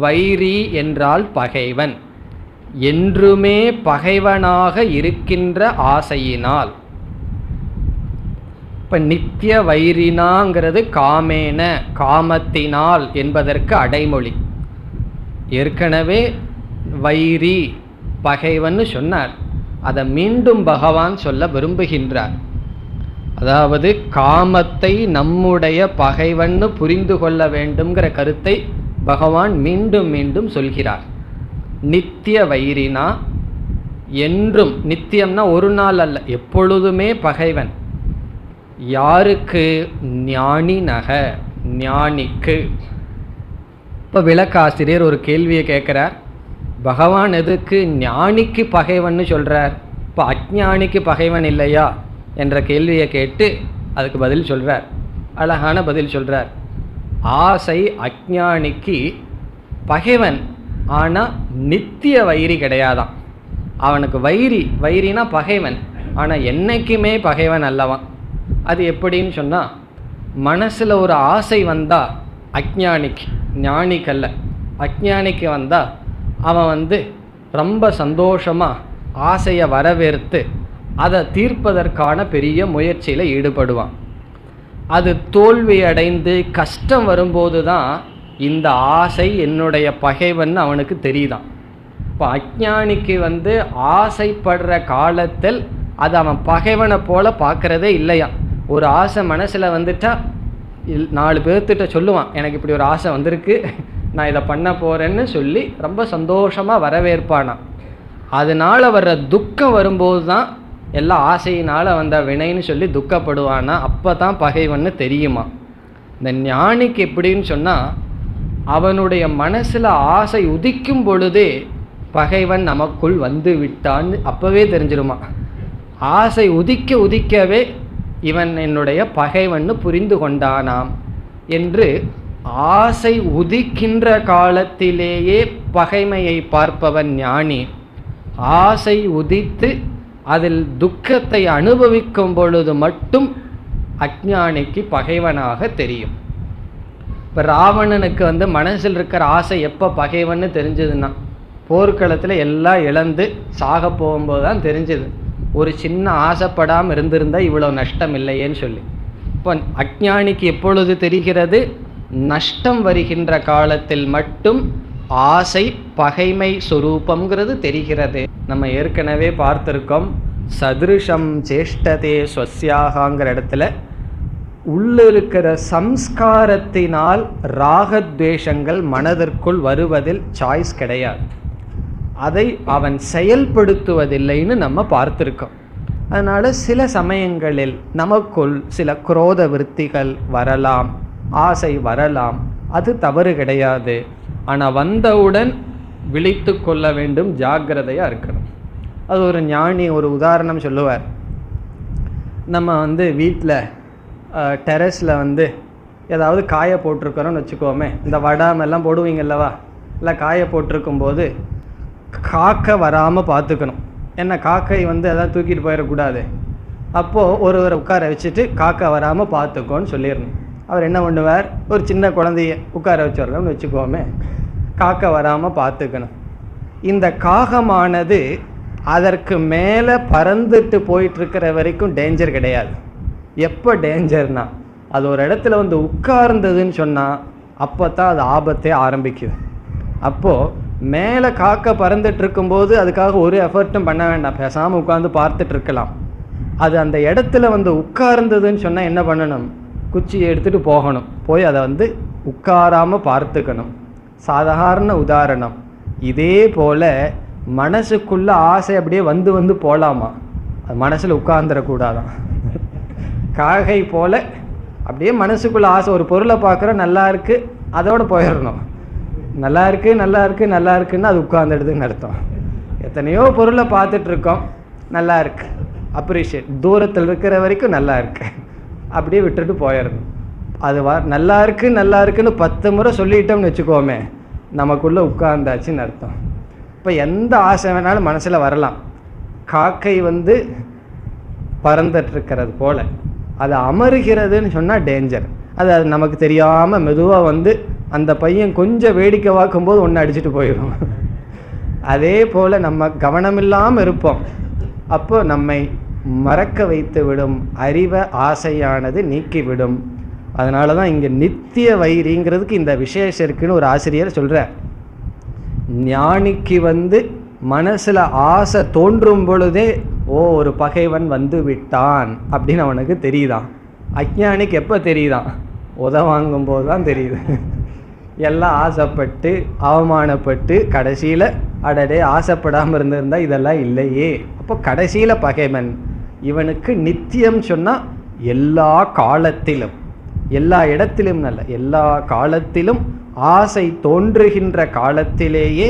வைரி என்றால் பகைவன், என்றுமே பகைவனாக இருக்கின்ற ஆசையினால். இப்போ நித்திய வைரினாங்கிறது காமேன, காமத்தினால் என்பதற்கு அடைமொழி. ஏற்கனவே வைரி பகைவன் சொன்னார், அதை மீண்டும் பகவான் சொல்ல விரும்புகின்றார். அதாவது காமத்தை நம்முடைய பகைவன்னு புரிந்து கொள்ள வேண்டும்ங்கிற கருத்தை பகவான் மீண்டும் மீண்டும் சொல்கிறார். நித்திய வைரினா, என்றும், நித்தியம்னா ஒரு நாள் அல்ல, எப்பொழுதுமே பகைவன். யாருக்கு? ஞானினக, ஞானிக்கு. இப்போ விளக்காசிரியர் ஒரு கேள்வியை கேட்குறார். பகவான் எதுக்கு ஞானிக்கு பகைவன்னு சொல்கிறார்? இப்போ அஞ்ஞானிக்கு பகைவன் இல்லையா என்ற கேள்வியை கேட்டு அதுக்கு பதில் சொல்கிறார். அழகான பதில் சொல்கிறார். ஆசை அஞ்ஞானிக்கு பகைவன், ஆனால் நித்திய வைரி கிடையாதான். அவனுக்கு வைரினா பகைவன், ஆனால் என்னைக்குமே பகைவன் அல்லவான். அது எப்படின்னு சொன்னால், மனசில் ஒரு ஆசை வந்தால் அஞ்ஞானிக்கு, ஞானிக்கல்ல, அஞ்ஞானிக்கு வந்தால் அவன் ரொம்ப சந்தோஷமாக ஆசையை வரவேற்று அதை தீர்ப்பதற்கான பெரிய முயற்சியில் ஈடுபடுவான். அது தோல்வி அடைந்து கஷ்டம் வரும்போது தான் இந்த ஆசை என்னுடைய பகைவன் அவனுக்கு தெரியுதான். இப்போ அஞ்ஞானிக்கு ஆசைப்படுற காலத்தில் அது அவன் பகைவனை போல பார்க்கறதே இல்லையா. ஒரு ஆசை மனசில் வந்துட்டா 4 பேர்த்திட்ட சொல்லுவான், எனக்கு இப்படி ஒரு ஆசை வந்திருக்கு, நான் இதை பண்ண போகிறேன்னு சொல்லி ரொம்ப சந்தோஷமாக வரவேற்பானான். அதனால் வர்ற துக்கம் வரும்போது தான் எல்லா ஆசையினால் வந்த வினைன்னு சொல்லி துக்கப்படுவானா. அப்போ தான் பகைவன்னு தெரியுமா. இந்த ஞானிக்கு எப்படின்னு சொன்னால், அவனுடைய மனசில் ஆசை உதிக்கும் பொழுதே பகைவன் நமக்குள் வந்து விட்டான்னு அப்போவே தெரிஞ்சிருமா. ஆசை உதிக்க உதிக்கவே இவன் என்னுடைய பகைவன்னு புரிந்து கொண்டானாம் என்று ஆசை உதிக்கின்ற காலத்திலேயே பகைமையை பார்ப்பவன் ஞானி. ஆசை உதித்து அதில் துக்கத்தை அனுபவிக்கும் பொழுது மட்டும் அஞ்ஞானிக்கு பகைவனாக தெரியும். இப்போ ராவணனுக்கு மனசில் இருக்கிற ஆசை எப்போ பகைவன்னு தெரிஞ்சதுன்னா, போர்க்களத்தில் எல்லாம் இழந்து சாக போகும்போது தான் தெரிஞ்சது. ஒரு சின்ன ஆசைப்படாமல் இருந்திருந்தால் இவ்வளோ நஷ்டம் இல்லையேன்னு சொல்லி. இப்போ அஞ்ஞானிக்கு எப்பொழுது தெரிகிறது? நஷ்டம் வருகின்ற காலத்தில் மட்டும் ஆசை பகைமை சொரூபம்ங்கிறது தெரிகிறது. நம்ம ஏற்கனவே பார்த்துருக்கோம், சதிருஷம் சேஷ்டதே ஸ்வஸ்யாகாங்கிற இடத்துல உள்ளிருக்கிற சம்ஸ்காரத்தினால் ராகத்வேஷங்கள் மனதிற்குள் வருவதில் சாய்ஸ் கிடையாது. அதை அவன் செயல்படுத்துவதில்லைன்னு நம்ம பார்த்துருக்கோம். அதனால் சில சமயங்களில் நமக்குள் சில குரோத விருத்திகள் வரலாம், ஆசை வரலாம், அது தவறு கிடையாது. ஆனால் வந்தவுடன் விழித்து கொள்ள வேண்டும், ஜாக்கிரதையாக இருக்கணும். அது ஒரு ஞானி ஒரு உதாரணம் சொல்லுவார். நம்ம வீட்டில் டெரஸில் ஏதாவது காய போட்டிருக்கிறோன்னு வச்சுக்கோமே, இந்த வடாமெல்லாம் போடுவீங்கல்லவா, இல்லை காய போட்டிருக்கும்போது காக்கை வராமல் பார்த்துக்கணும். என்ன காக்கை எதாவது தூக்கிட்டு போயிடக்கூடாது. அப்போது ஒருவரை உட்கார வச்சுட்டு காக்கை வராமல் பார்த்துக்கோன்னு சொல்லிடணும். அவர் என்ன பண்ணுவார், ஒரு சின்ன குழந்தைய உட்கார வச்சுருக்கோம்னு வச்சுக்கோமே, காக்கை வராமல் பார்த்துக்கணும். இந்த காகமானது அதற்கு மேலே பறந்துட்டு போயிட்டுருக்கிற வரைக்கும் டேஞ்சர் கிடையாது. எப்போ டேஞ்சர்னா, அது ஒரு இடத்துல உட்கார்ந்ததுன்னு சொன்னால் அப்போ தான் அது ஆபத்தே ஆரம்பிக்குது. அப்போது மேலே காக்கை பறந்துட்டு இருக்கும்போது அதுக்காக ஒரு எஃபர்ட்டும் பண்ண வேண்டாம், பேசாமல் உட்காந்து பார்த்துட்டு இருக்கலாம். அது அந்த இடத்துல உட்கார்ந்ததுன்னு சொன்னால் என்ன பண்ணணும், குச்சியை எடுத்துகிட்டு போகணும், போய் அதை உட்காராமல் பார்த்துக்கணும். சாதாரண உதாரணம். இதே போல் மனசுக்குள்ளே ஆசை அப்படியே வந்து போகலாமா, அது மனசில் உட்கார்ந்துடக்கூடாதான். காகை போல் அப்படியே மனசுக்குள்ளே ஆசை, ஒரு பொருளை பார்க்குறோம் நல்லா இருக்குது, அதோடு போயிடணும். நல்லா இருக்குது நல்லா இருக்குது நல்லா இருக்குன்னு அது உட்கார்ந்துடுதுன்னு அர்த்தம். எத்தனையோ பொருளை பார்த்துட்ருக்கோம், நல்லா இருக்கு, அப்ரிஷியேட், தூரத்தில் இருக்கிற வரைக்கும் நல்லா இருக்கு, அப்படியே விட்டுட்டு போயிடணும். அது நல்லா இருக்குன்னு 10 முறை சொல்லிட்டோம்னு வச்சுக்கோமே, நமக்குள்ளே உட்கார்ந்தாச்சுன்னு அர்த்தம். இப்போ எந்த ஆசை வேணாலும் மனசில் வரலாம். காக்கை பறந்துட்டுருக்கிறது போல் அது அமருகிறதுன்னு சொன்னால் டேஞ்சர். அது நமக்கு தெரியாமல் மெதுவாக அந்த பையன் கொஞ்சம் வேடிக்கை பார்க்கும்போது ஒன்று அடிச்சுட்டு போயிடும். அதே போல் நம்ம கவனமில்லாமல் இருப்போம், அப்போ நம்மை மறக்க வைத்து விடும், அறிவை ஆசையானது நீக்கிவிடும். அதனால தான் இங்கே நித்திய வைரிங்கிறதுக்கு இந்த விசேஷம் இருக்குன்னு ஒரு ஆசிரியர் சொல்கிறார். ஞானிக்கு மனசில் ஆசை தோன்றும் பொழுதே ஒரு பகைவன் விட்டான் அப்படின்னு அவனுக்கு தெரியுதான். அஞ்ஞானிக்கு எப்போ தெரியுதான், உதவாங்கும்போது தான் தெரியுது. எல்லாம் ஆசைப்பட்டு அவமானப்பட்டு கடைசியில் அடடே ஆசைப்படாமல் இருந்திருந்தா இதெல்லாம் இல்லையே. அப்போ கடைசியில் பகைவன். இவனுக்கு நித்தியம் சொன்னால் எல்லா காலத்திலும், எல்லா இடத்திலும் நல்ல, எல்லா காலத்திலும் ஆசை தோன்றுகின்ற காலத்திலேயே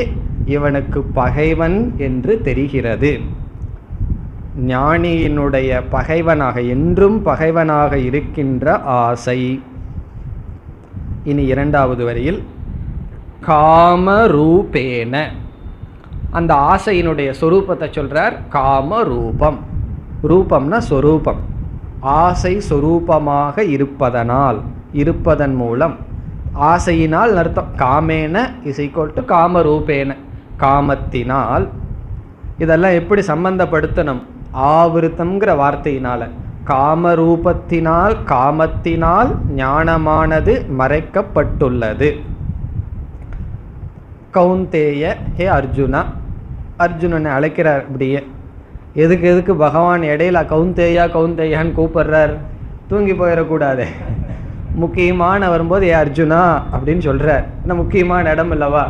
இவனுக்கு பகைவன் என்று தெரிகிறது. ஞானியினுடைய பகைவனாக, என்றும் பகைவனாக இருக்கின்ற ஆசை. இனி 2வது வரியில் காமரூபேன, அந்த ஆசையினுடைய சொரூபத்தை சொல்றார். காமரூபம், ரூபம்னா சொரூபம், ஆசை சொரூபமாக இருப்பதனால், இருப்பதன் மூலம், ஆசையினால் அர்த்தம். காமேன இஸ் ஈக்குவல் டு காமரூபேன, காமத்தினால். இதெல்லாம் எப்படி சம்பந்தப்படுத்தணும், ஆவிருத்தம்ங்கிற வார்த்தையினால. காமரூபத்தினால், காமத்தினால் ஞானமானது மறைக்கப்பட்டுள்ளது. கௌந்தேய, ஹே அர்ஜுனா, அர்ஜுனனை அழைக்கிறார். அப்படியே எதுக்கு பகவான் இடையில கவுந்தேயான்னு கூப்பிடுறார்? தூங்கி போயிடக்கூடாது. முக்கியமான வரும்போது ஏ அர்ஜுனா அப்படின்னு சொல்றார். இந்த முக்கியமான இடம் இல்லவா,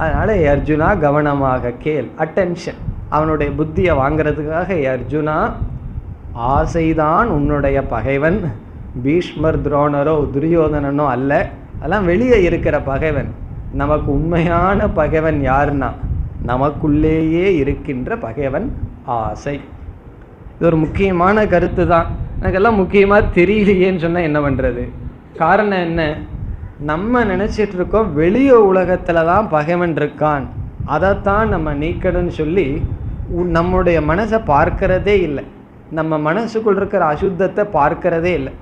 அதனால ஏ அர்ஜுனா கவனமாக கேள், அட்டென்ஷன். அவனுடைய புத்தியை வாங்கிறதுக்காக ஏ அர்ஜுனா, ஆசைதான் உன்னுடைய பகைவன். பீஷ்மர் துரோணரோ துரியோதனனோ அல்ல, அதெல்லாம் வெளியே இருக்கிற பகைவன். நமக்கு உண்மையான பகைவன் யாருன்னா நமக்குள்ளேயே இருக்கின்ற பகைவன் ஆசை. இது ஒரு முக்கியமான கருத்து தான். எனக்கெல்லாம் முக்கியமாக தெரியலையேன்னு சொன்னால் என்ன பண்ணுறது? காரணம் என்ன? நம்ம நினச்சிட்டு இருக்கோம் வெளிய உலகத்தில் தான் பகைவன் இருக்கான், அதைத்தான் நம்ம நீக்கணும்னு சொல்லி நம்முடைய மனசை பார்க்கறதே இல்லை. நம்ம மனசுக்குள் இருக்கிற அசுத்தத்தை பார்க்கறதே இல்லை.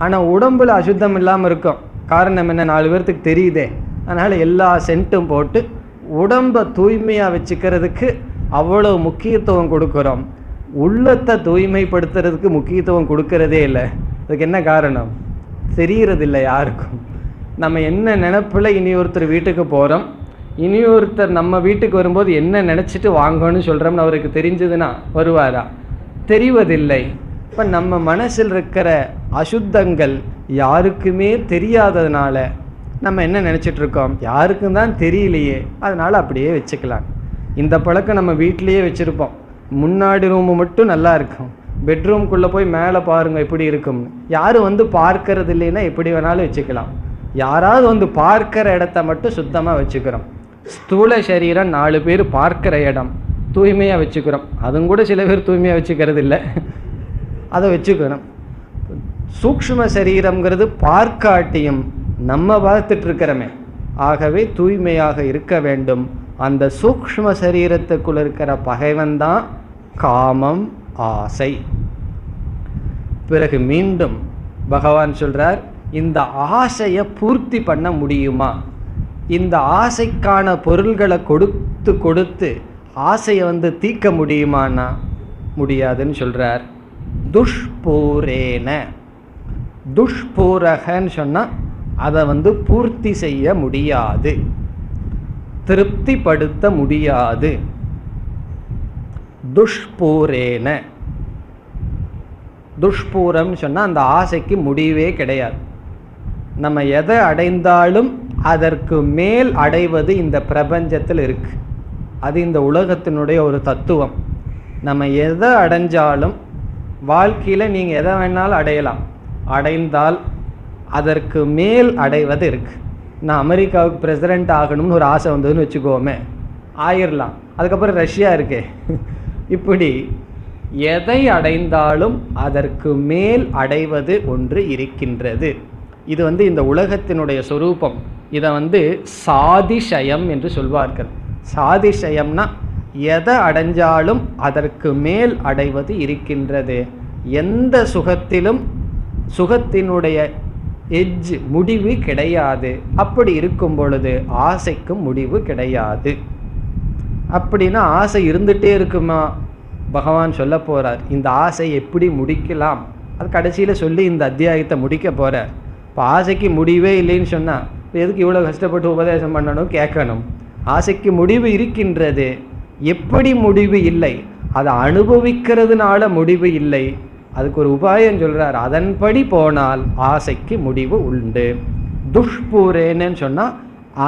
ஆனால் உடம்புல அசுத்தம் இல்லாமல் இருக்கும். காரணம் என்ன? 4 பேர்த்துக்கு தெரியுதே. அதனால் எல்லா சென்ட்டும் போட்டு உடம்பை தூய்மையாக வச்சுக்கிறதுக்கு அவ்வளோ முக்கியத்துவம் கொடுக்குறோம். உள்ளத்தை தூய்மைப்படுத்துறதுக்கு முக்கியத்துவம் கொடுக்கறதே இல்லை. அதுக்கு என்ன காரணம்? தெரியறதில்லை யாருக்கும். நம்ம என்ன நினைப்பில் இனி ஒருத்தர் வீட்டுக்கு போகிறோம், இனி ஒருத்தர் நம்ம வீட்டுக்கு வரும்போது என்ன நினச்சிட்டு வாங்கணும்னு சொல்கிறோம்னு அவருக்கு தெரிஞ்சதுன்னா வருவாரா? தெரிவதில்லை. இப்போ நம்ம மனசில் இருக்கிற அசுத்தங்கள் யாருக்குமே தெரியாததுனால நம்ம என்ன நினச்சிட்டு இருக்கோம்? யாருக்கும் தான் தெரியலையே, அதனால் அப்படியே வச்சுக்கலாம். இந்த பழக்கம் நம்ம வீட்டிலையே வச்சுருப்போம். முன்னாடி ரூமு மட்டும் நல்லா இருக்கும், பெட்ரூம்குள்ளே போய் மேலே பாருங்கள் எப்படி இருக்கும்னு. யாரும் வந்து பார்க்கறது இல்லைன்னா எப்படி வேணாலும் வச்சுக்கலாம். யாராவது வந்து பார்க்குற இடத்த மட்டும் சுத்தமாக வச்சுக்கிறோம். ஸ்தூல சரீரம் 4 பேர் பார்க்குற இடம் தூய்மையாக வச்சுக்கிறோம். அதுவும் கூட சில பேர் தூய்மையாக வச்சுக்கிறது இல்லை, அதை வச்சுக்கணும். சூக்ஷ்ம சரீரம்ங்கிறது பார்க்காட்டியும் நம்ம பார்த்துட்டு இருக்கிறோமே, ஆகவே தூய்மையாக இருக்க வேண்டும். அந்த சூக்ஷ்ம சரீரத்துக்குள்ள இருக்கிற பகைவன் தான் காமம், ஆசை. பிறகு மீண்டும் பகவான் சொல்றார், இந்த ஆசையை பூர்த்தி பண்ண முடியுமா? இந்த ஆசைக்கான பொருள்களை கொடுத்து கொடுத்து ஆசையை வந்து தீர்க்க முடியுமானா முடியாதுன்னு சொல்றார். துஷ்பூரேன, துஷ்பூரகன்னு சொன்னால் அதை வந்து பூர்த்தி செய்ய முடியாது, திருப்திப்படுத்த முடியாது. துஷ்பூரேன, துஷ்பூரம் சொன்னால் அந்த ஆசைக்கு முடிவே கிடையாது. நம்ம எதை அடைந்தாலும் அதற்கு மேல் அடைவது இந்த பிரபஞ்சத்தில் இருக்கு. அது இந்த உலகத்தினுடைய ஒரு தத்துவம். நம்ம எதை அடைஞ்சாலும் வாழ்க்கையில் நீங்கள் எதை வேணாலும் அடையலாம். அடைந்தால் அதற்கு மேல் அடைவது இருக்கு. நான் அமெரிக்காவுக்கு பிரசிடெண்ட் ஆகணும்னு ஒரு ஆசை வந்ததுன்னு வச்சுக்கோமே, ஆயிரலாம். அதுக்கப்புறம் ரஷ்யா இருக்கே. இப்படி எதை அடைந்தாலும் அதற்கு மேல் அடைவது ஒன்று இருக்கின்றது. இது வந்து இந்த உலகத்தினுடைய சொரூபம். இதை வந்து சாதிஷயம் என்று சொல்வார்கள். சாதிஷயம்னா எதை அடைஞ்சாலும் அதற்கு மேல் அடைவது இருக்கின்றது. எந்த சுகத்திலும் சுகத்தினுடைய எட்ஜ் முடிவு கிடையாது. அப்படி இருக்கும் பொழுது ஆசைக்கும் முடிவு கிடையாது. அப்படின்னா ஆசை இருந்துகிட்டே இருக்குமா? பகவான் சொல்ல போகிறார், இந்த ஆசை எப்படி முடிக்கலாம், அது கடைசியில் சொல்லி இந்த அத்தியாயத்தை முடிக்க போகிறார். இப்போ ஆசைக்கு முடிவே இல்லைன்னு சொன்னால் எதுக்கு இவ்வளோ கஷ்டப்பட்டு உபதேசம் பண்ணணும், கேட்கணும்? ஆசைக்கு முடிவு இருக்கின்றது. எப்படி முடிவு இல்லை? அதை அனுபவிக்கிறதுனால முடிவு இல்லை. அதுக்கு ஒரு உபாயம் சொல்கிறார். அதன்படி போனால் ஆசைக்கு முடிவு உண்டு. துஷ்பூரேன்னு சொன்னால்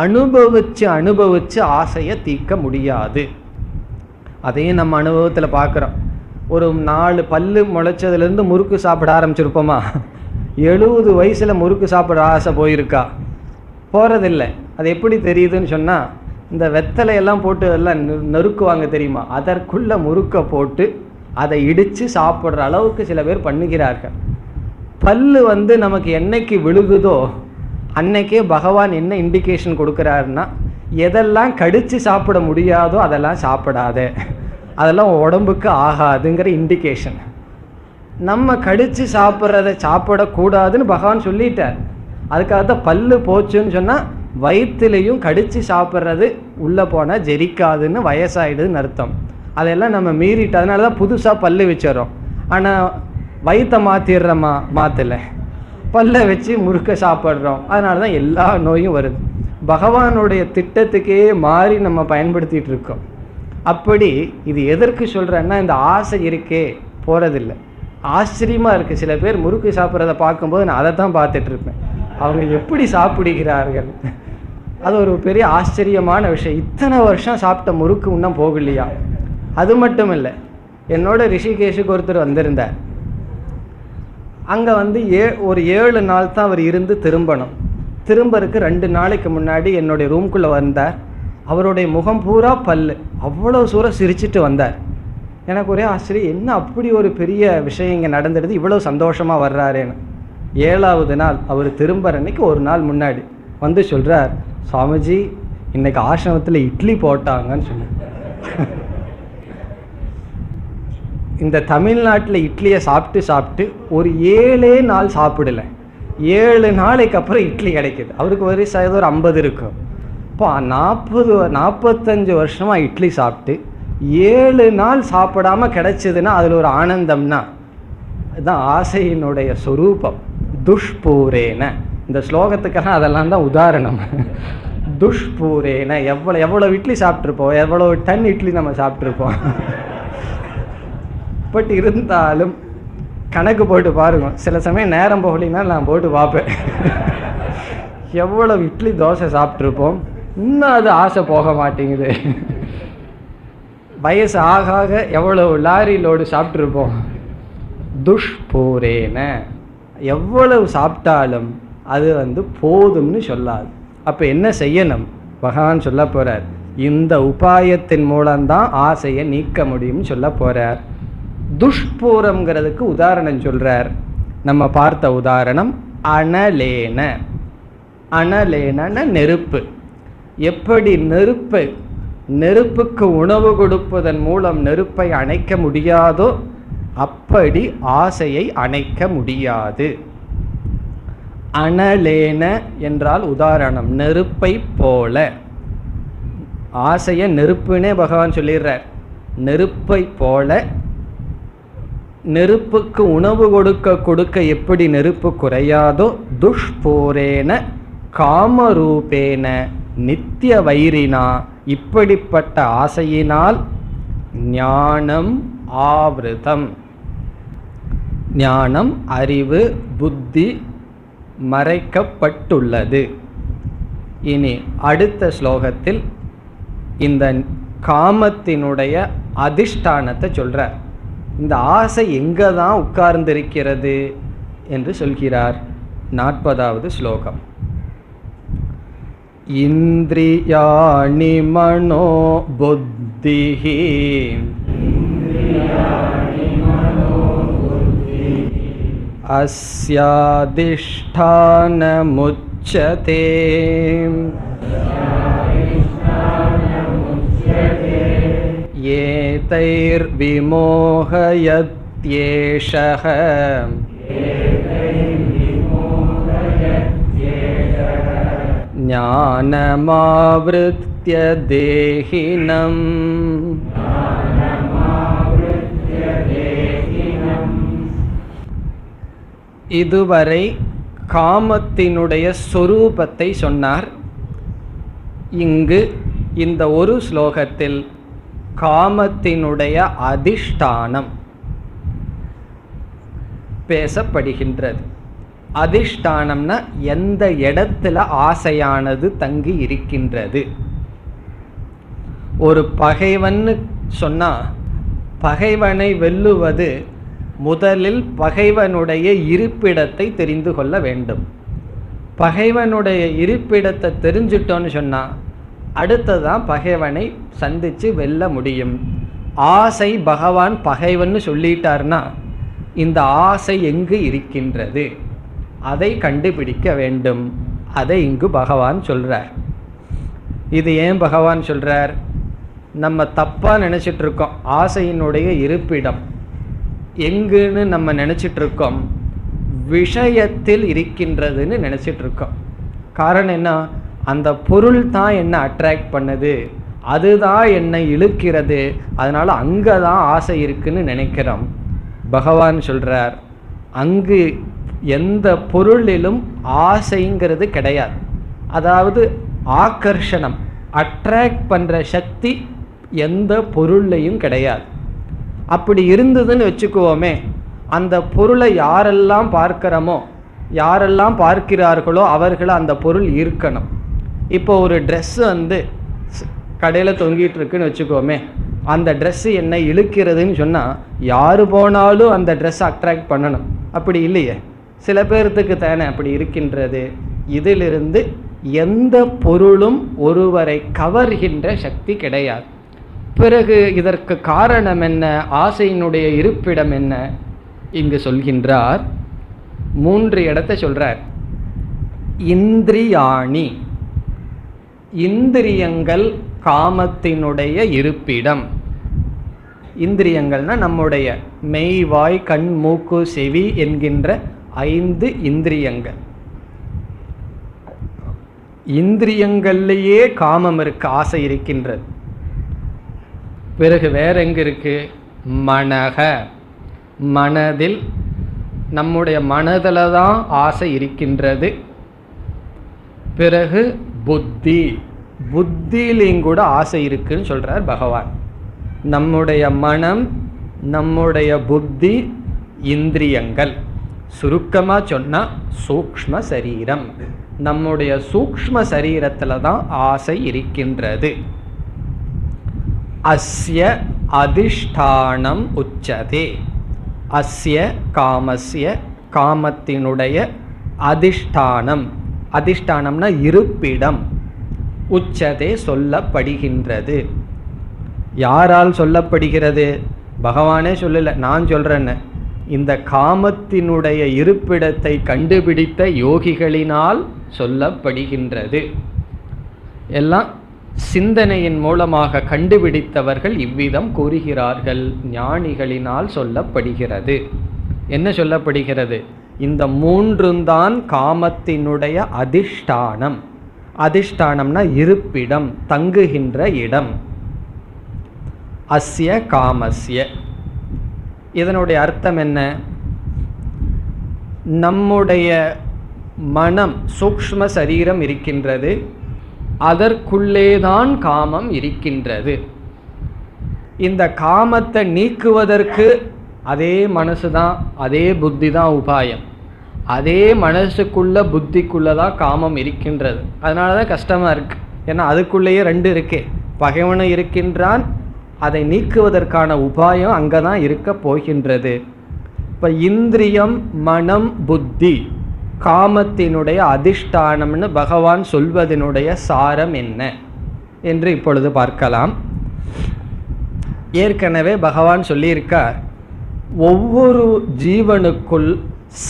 அனுபவிச்சு அனுபவிச்சு ஆசையை தீர்க்க முடியாது. அதையும் நம்ம அனுபவத்தில் பார்க்குறோம். ஒரு 4 பல்லு முளைச்சதுலேருந்து முறுக்கு சாப்பிட ஆரம்பிச்சிருப்போமா? 70 வயசில் முறுக்கு சாப்பிட ஆசை போயிருக்கா? போகிறதில்லை. அது எப்படி தெரியுதுன்னு சொன்னால், இந்த வெத்தலையெல்லாம் போட்டு எல்லாம் நறுக்குவாங்க தெரியுமா? அதற்குள்ள முறுக்கை போட்டு அதை இடித்து சாப்பிட்ற அளவுக்கு சில பேர் பண்ணுகிறார்கள். பல்லு வந்து நமக்கு என்னைக்கு விழுகுதோ அன்னைக்கே பகவான் என்ன இண்டிகேஷன் கொடுக்குறாருன்னா, எதெல்லாம் கடித்து சாப்பிட முடியாதோ அதெல்லாம் சாப்பிடாத, அதெல்லாம் உடம்புக்கு ஆகாதுங்கிற இண்டிகேஷன். நம்ம கடித்து சாப்பிட்றத சாப்பிடக்கூடாதுன்னு பகவான் சொல்லிட்டார். அதுக்காக தான் பல்லு போச்சுன்னு சொன்னால் வயிற்றுலையும் கடித்து சாப்பிட்றது உள்ளே போனால் ஜெரிக்காதுன்னு வயசாகிடுதுன்னு அர்த்தம். அதெல்லாம் நம்ம மீறிட்டு, அதனால தான் புதுசாக பல்லு வச்சிடறோம். ஆனால் வயிற்றை மாற்றிடுறோமா? மாற்றலை. பல்லை வச்சு முறுக்க சாப்பிட்றோம். அதனால தான் எல்லா நோயும் வருது. பகவானுடைய திட்டத்துக்கே மாறி நம்ம பயன்படுத்திகிட்டு இருக்கோம். அப்படி இது எதற்கு சொல்கிறேன்னா, இந்த ஆசை இருக்கே போகிறதில்லை. ஆச்சரியமாக இருக்குது. சில பேர் முறுக்கு சாப்பிட்றத பார்க்கும்போது நான் அதை தான் பார்த்துட்ருப்பேன். அவங்க எப்படி சாப்பிடுகிறார்கள், அது ஒரு பெரிய ஆச்சரியமான விஷயம். இத்தனை வருஷம் சாப்பிட்ட முறுக்கு இன்னும் போகலையா? அது மட்டும் இல்லை, என்னோட ரிஷிகேஷுக்கு ஒருத்தர் வந்திருந்தார். அங்கே வந்து ஒரு 7 நாள் தான் அவர் இருந்து திரும்பணும். திரும்பறதுக்கு 2 நாளைக்கு முன்னாடி என்னுடைய ரூம்குள்ளே வந்தார். அவருடைய முகம் பூரா பல்லு, அவ்வளோ தூரம் சிரிச்சிட்டு வந்தார். எனக்கு ஒரே ஆச்சரியம், என்ன அப்படி ஒரு பெரிய விஷயம் இங்கே நடந்துடுது, இவ்வளோ சந்தோஷமாக வர்றாருன்னு. 7வது நாள் அவர் திரும்புகிற அன்னைக்கு ஒரு நாள் முன்னாடி வந்து சொல்கிறார், சுவாமிஜி இன்னைக்கு ஆசிரமத்தில் இட்லி போட்டாங்கன்னு சொன்னார். இந்த தமிழ்நாட்டில் இட்லியை சாப்பிட்டு சாப்பிட்டு ஒரு 7 நாள் சாப்பிடலை. 7 நாளைக்கு அப்புறம் இட்லி கிடைக்கிது. அவருக்கு வயசு ஒரு 50 இருக்கும். இப்போ 45 வருஷமாக இட்லி சாப்பிட்டு 7 நாள் சாப்பிடாமல் கிடைச்சதுன்னா அதில் ஒரு ஆனந்தம்னா இதுதான் ஆசையினுடைய சொரூபம். துஷ்பூரேன, இந்த ஸ்லோகத்துக்கெல்லாம் அதெல்லாம் தான் உதாரணம். துஷ்பூரேன, எவ்வளோ இட்லி சாப்பிட்ருப்போம், எவ்வளோ டன் இட்லி நம்ம சாப்பிட்ருப்போம். பட் இருந்தாலும் கணக்கு போட்டு பாருங்க. சில சமயம் நேரம் போகலின்னா நான் போட்டு பார்ப்பேன், எவ்வளோ இட்லி தோசை சாப்பிட்ருப்போம், இன்னும் அது ஆசை போக மாட்டேங்குது. வயசு ஆக ஆக எவ்வளோ லாரி லோடு சாப்பிட்ருப்போம். துஷ்பூரேன, எவ்வளவு சாப்பிட்டாலும் அது வந்து போதும்னு சொல்லாது. அப்போ என்ன செய்யணும், பகவான் சொல்ல போகிறார். இந்த உபாயத்தின் மூலம்தான் ஆசையை நீக்க முடியும்னு சொல்ல போகிறார். துஷ்பூரம்ங்கிறதுக்கு உதாரணம் சொல்கிறார். நம்ம பார்த்த உதாரணம் அனலேன. அனலேன நெருப்பு. எப்படி நெருப்புக்கு உணவு கொடுப்பதன் மூலம் நெருப்பை அணைக்க முடியாதோ அப்படி ஆசையை அணைக்க முடியாது. அனலேன என்றால் உதாரணம், நெருப்பை போல. ஆசையை நெருப்புனே பகவான் சொல்லிடுறார். நெருப்பை போல, நெருப்புக்கு உணவு கொடுக்க எப்படி நெருப்பு குறையாதோ, துஷ்பூரேன காமரூபேன நித்திய வைரினா, இப்படிப்பட்ட ஆசையினால் ஞானம் ஆவிருதம், ஞானம் அறிவு புத்தி மறைக்கப்பட்டுள்ளது. இனி அடுத்த ஸ்லோகத்தில் இந்த காமத்தினுடைய அதிஷ்டானத்தை சொல்றார். இந்த ஆசை எங்கே தான் உட்கார்ந்திருக்கிறது என்று சொல்கிறார். 40வது ஸ்லோகம். இந்திரியாணி மனோ புத்திஹி அஸ்யாதிஷ்டானமுச்யதே ஏதைர்விமோஹயத்யேஷஹ ஞானமாவ்ருத்ய தேஹினம். இதுவரை காமத்தினுடைய சொரூபத்தை சொன்னார். இங்கு இந்த ஒரு ஸ்லோகத்தில் காமத்தினுடைய அதிஷ்டானம் பேசப்படுகின்றது. அதிஷ்டானம்னா எந்த இடத்துல ஆசையானது தங்கி இருக்கின்றது. ஒரு பகைவன்னு சொன்னா பகைவனை வெல்லுவது முதலில் பகைவனுடைய இருப்பிடத்தை தெரிந்து கொள்ள வேண்டும். பகைவனுடைய இருப்பிடத்தை தெரிஞ்சிட்டோன்னு சொன்னா அடுத்ததான் பகைவனை சந்திச்சு வெல்ல முடியும். ஆசை பகவான் பகைவன்னு சொல்லிட்டார்னா இந்த ஆசை எங்கு இருக்கின்றது அதை கண்டுபிடிக்க வேண்டும். அதை இங்கு பகவான் சொல்றார். இது ஏன் பகவான் சொல்றார்? நம்ம தப்பா நினைச்சிட்டு இருக்கோம். ஆசையினுடைய இருப்பிடம் எங்குன்னு நம்ம நினைச்சிட்டு இருக்கோம், விஷயத்தில் இருக்கின்றதுன்னு நினைச்சிட்டு இருக்கோம். காரணம் என்ன? அந்த பொருள் தான் என்ன அட்ராக்ட் பண்ணுது, அதுதான் என்னை இழுக்கிறது, அதனால அங்கதான் ஆசை இருக்குன்னு நினைக்கிறோம். பகவான் சொல்றார், அங்கு எந்த பொருளிலும் ஆசைங்கிறது கிடையாது. அதாவது ஆகர்ஷணம், அட்ராக்ட் பண்ற சக்தி எந்த பொருள்லையும் கிடையாது. அப்படி இருந்ததுன்னு வச்சுக்குவோமே, அந்த பொருளை யாரெல்லாம் பார்க்கிறோமோ, யாரெல்லாம் பார்க்கிறார்களோ அவர்களை அந்த பொருள் ஈர்க்கணும். இப்போ ஒரு ட்ரெஸ்ஸு கடையில் தொங்கிட்டு இருக்குன்னு வச்சுக்கோமே, அந்த ட்ரெஸ்ஸு என்னை இழுக்கிறதுன்னு சொன்னால் யார் போனாலும் அந்த ட்ரெஸ்ஸை அட்ராக்ட் பண்ணணும். அப்படி இல்லையே, சில பேர்த்துக்கு தானே அப்படி இருக்கின்றது. இதிலிருந்து எந்த பொருளும் ஒருவரை கவர்கின்ற சக்தி கிடையாது. பிறகு இதற்கு காரணம் என்ன? ஆசையினுடைய இருப்பிடம் என்ன? இங்கு சொல்கின்றார், 3 இடத்தை சொல்றார். இந்திரியாணி, இந்திரியங்கள் காமத்தினுடைய இருப்பிடம். இந்திரியங்கள்னா நம்முடைய மெய், வாய், கண், மூக்கு, செவி என்கின்ற 5 இந்திரியங்கள். இந்திரியங்கள்லேயே காமம் இருக்கு, ஆசை இருக்கின்றது. பிறகு வேற எங்க இருக்கு? மனக, மனதில், நம்முடைய மனதில் தான் ஆசை இருக்கின்றது. பிறகு புத்தி, புத்தியிலையும் கூட ஆசை இருக்குன்னு சொல்றார் பகவான். நம்முடைய மனம், நம்முடைய புத்தி, இந்திரியங்கள். சுருக்கமாக சொன்னால் சூக்ஷ்ம சரீரம், நம்முடைய சூக்ஷ்ம சரீரத்தில் தான் ஆசை இருக்கின்றது. அஸ்ய அதிஷ்டானம் உச்சதே. அஸ்ய காமஸ்ய, காமத்தினுடைய அதிஷ்டானம், அதிஷ்டானம்னா இருப்பிடம், உச்சதே சொல்லப்படுகின்றது. யாரால் சொல்லப்படுகிறது? பகவானே சொல்லல, நான் சொல்றேன்னு. இந்த காமத்தினுடைய இருப்பிடத்தை கண்டுபிடித்த யோகிகளினால் சொல்லப்படுகின்றது. எல்லாம் சிந்தனையின் மூலமாக கண்டுபிடித்தவர்கள் இவ்விதம் கூறுகிறார்கள். ஞானிகளினால் சொல்லப்படுகிறது. என்ன சொல்லப்படுகிறது? இந்த 3 தான் காமத்தினுடைய அதிஷ்டானம். அதிஷ்டானம்னா இருப்பிடம், தங்குகின்ற இடம். அஸ்ய காமஸ்ய, இதனுடைய அர்த்தம் என்ன? நம்முடைய மனம், சூக்ஷ்ம சரீரம் இருக்கின்றது, அதற்குள்ளேதான் காமம் இருக்கின்றது. இந்த காமத்தை நீக்குவதற்கு அதே மனசு தான், அதே புத்தி தான் உபாயம். அதே மனசுக்குள்ள புத்திக்குள்ளதான் காமம் இருக்கின்றது. அதனால தான் கஷ்டமாக இருக்கு. ஏன்னா அதுக்குள்ளேயே 2 இருக்கே. பகைவனும் இருக்கின்றான், அதை நீக்குவதற்கான உபாயம் அங்கே தான் இருக்க போகின்றது. இப்போ இந்திரியம், மனம், புத்தி காமத்தினுடைய அதிஷ்டானம்னு பகவான் சொல்வதனுடைய சாரம் என்ன என்று இப்பொழுது பார்க்கலாம். ஏற்கனவே பகவான் சொல்லியிருக்கார், ஒவ்வொரு ஜீவனுக்குள்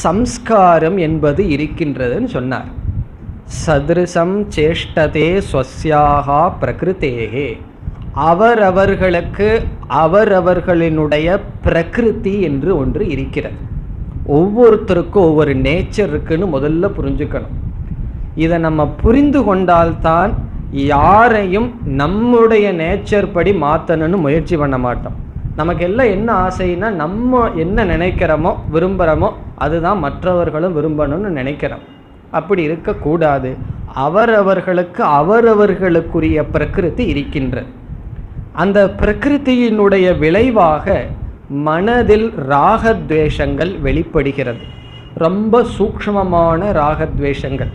சம்ஸ்காரம் என்பது இருக்கின்றதுன்னு சொன்னார். சதுருசம் சேஷ்டதே ஸ்வஸ்யாஹா பிரகிருதேஹே. அவரவர்களுக்கு அவரவர்களினுடைய பிரகிருதி என்று ஒன்று இருக்கிறது. ஒவ்வொருத்தருக்கும் ஒவ்வொரு நேச்சர் இருக்குன்னு முதல்ல புரிஞ்சுக்கணும். இதை நம்ம புரிந்து கொண்டால்தான் யாரையும் நம்முடைய நேச்சர் படி மாற்றணும்னு முயற்சி பண்ண மாட்டோம். நமக்கு எல்லாம் என்ன ஆசைன்னா, நம்ம என்ன நினைக்கிறோமோ விரும்புகிறோமோ அதுதான் மற்றவர்களும் விரும்பணும்னு நினைக்கிறோம். அப்படி இருக்கக்கூடாது. அவரவர்களுக்கு அவரவர்களுக்குரிய பிரகிருதி இருக்கின்றது. அந்த பிரகிருதியினுடைய விளைவாக மனதில் ராகத்வேஷங்கள் வெளிப்படுகிறது. ரொம்ப சூக்ஷ்மமான ராகத்வேஷங்கள்.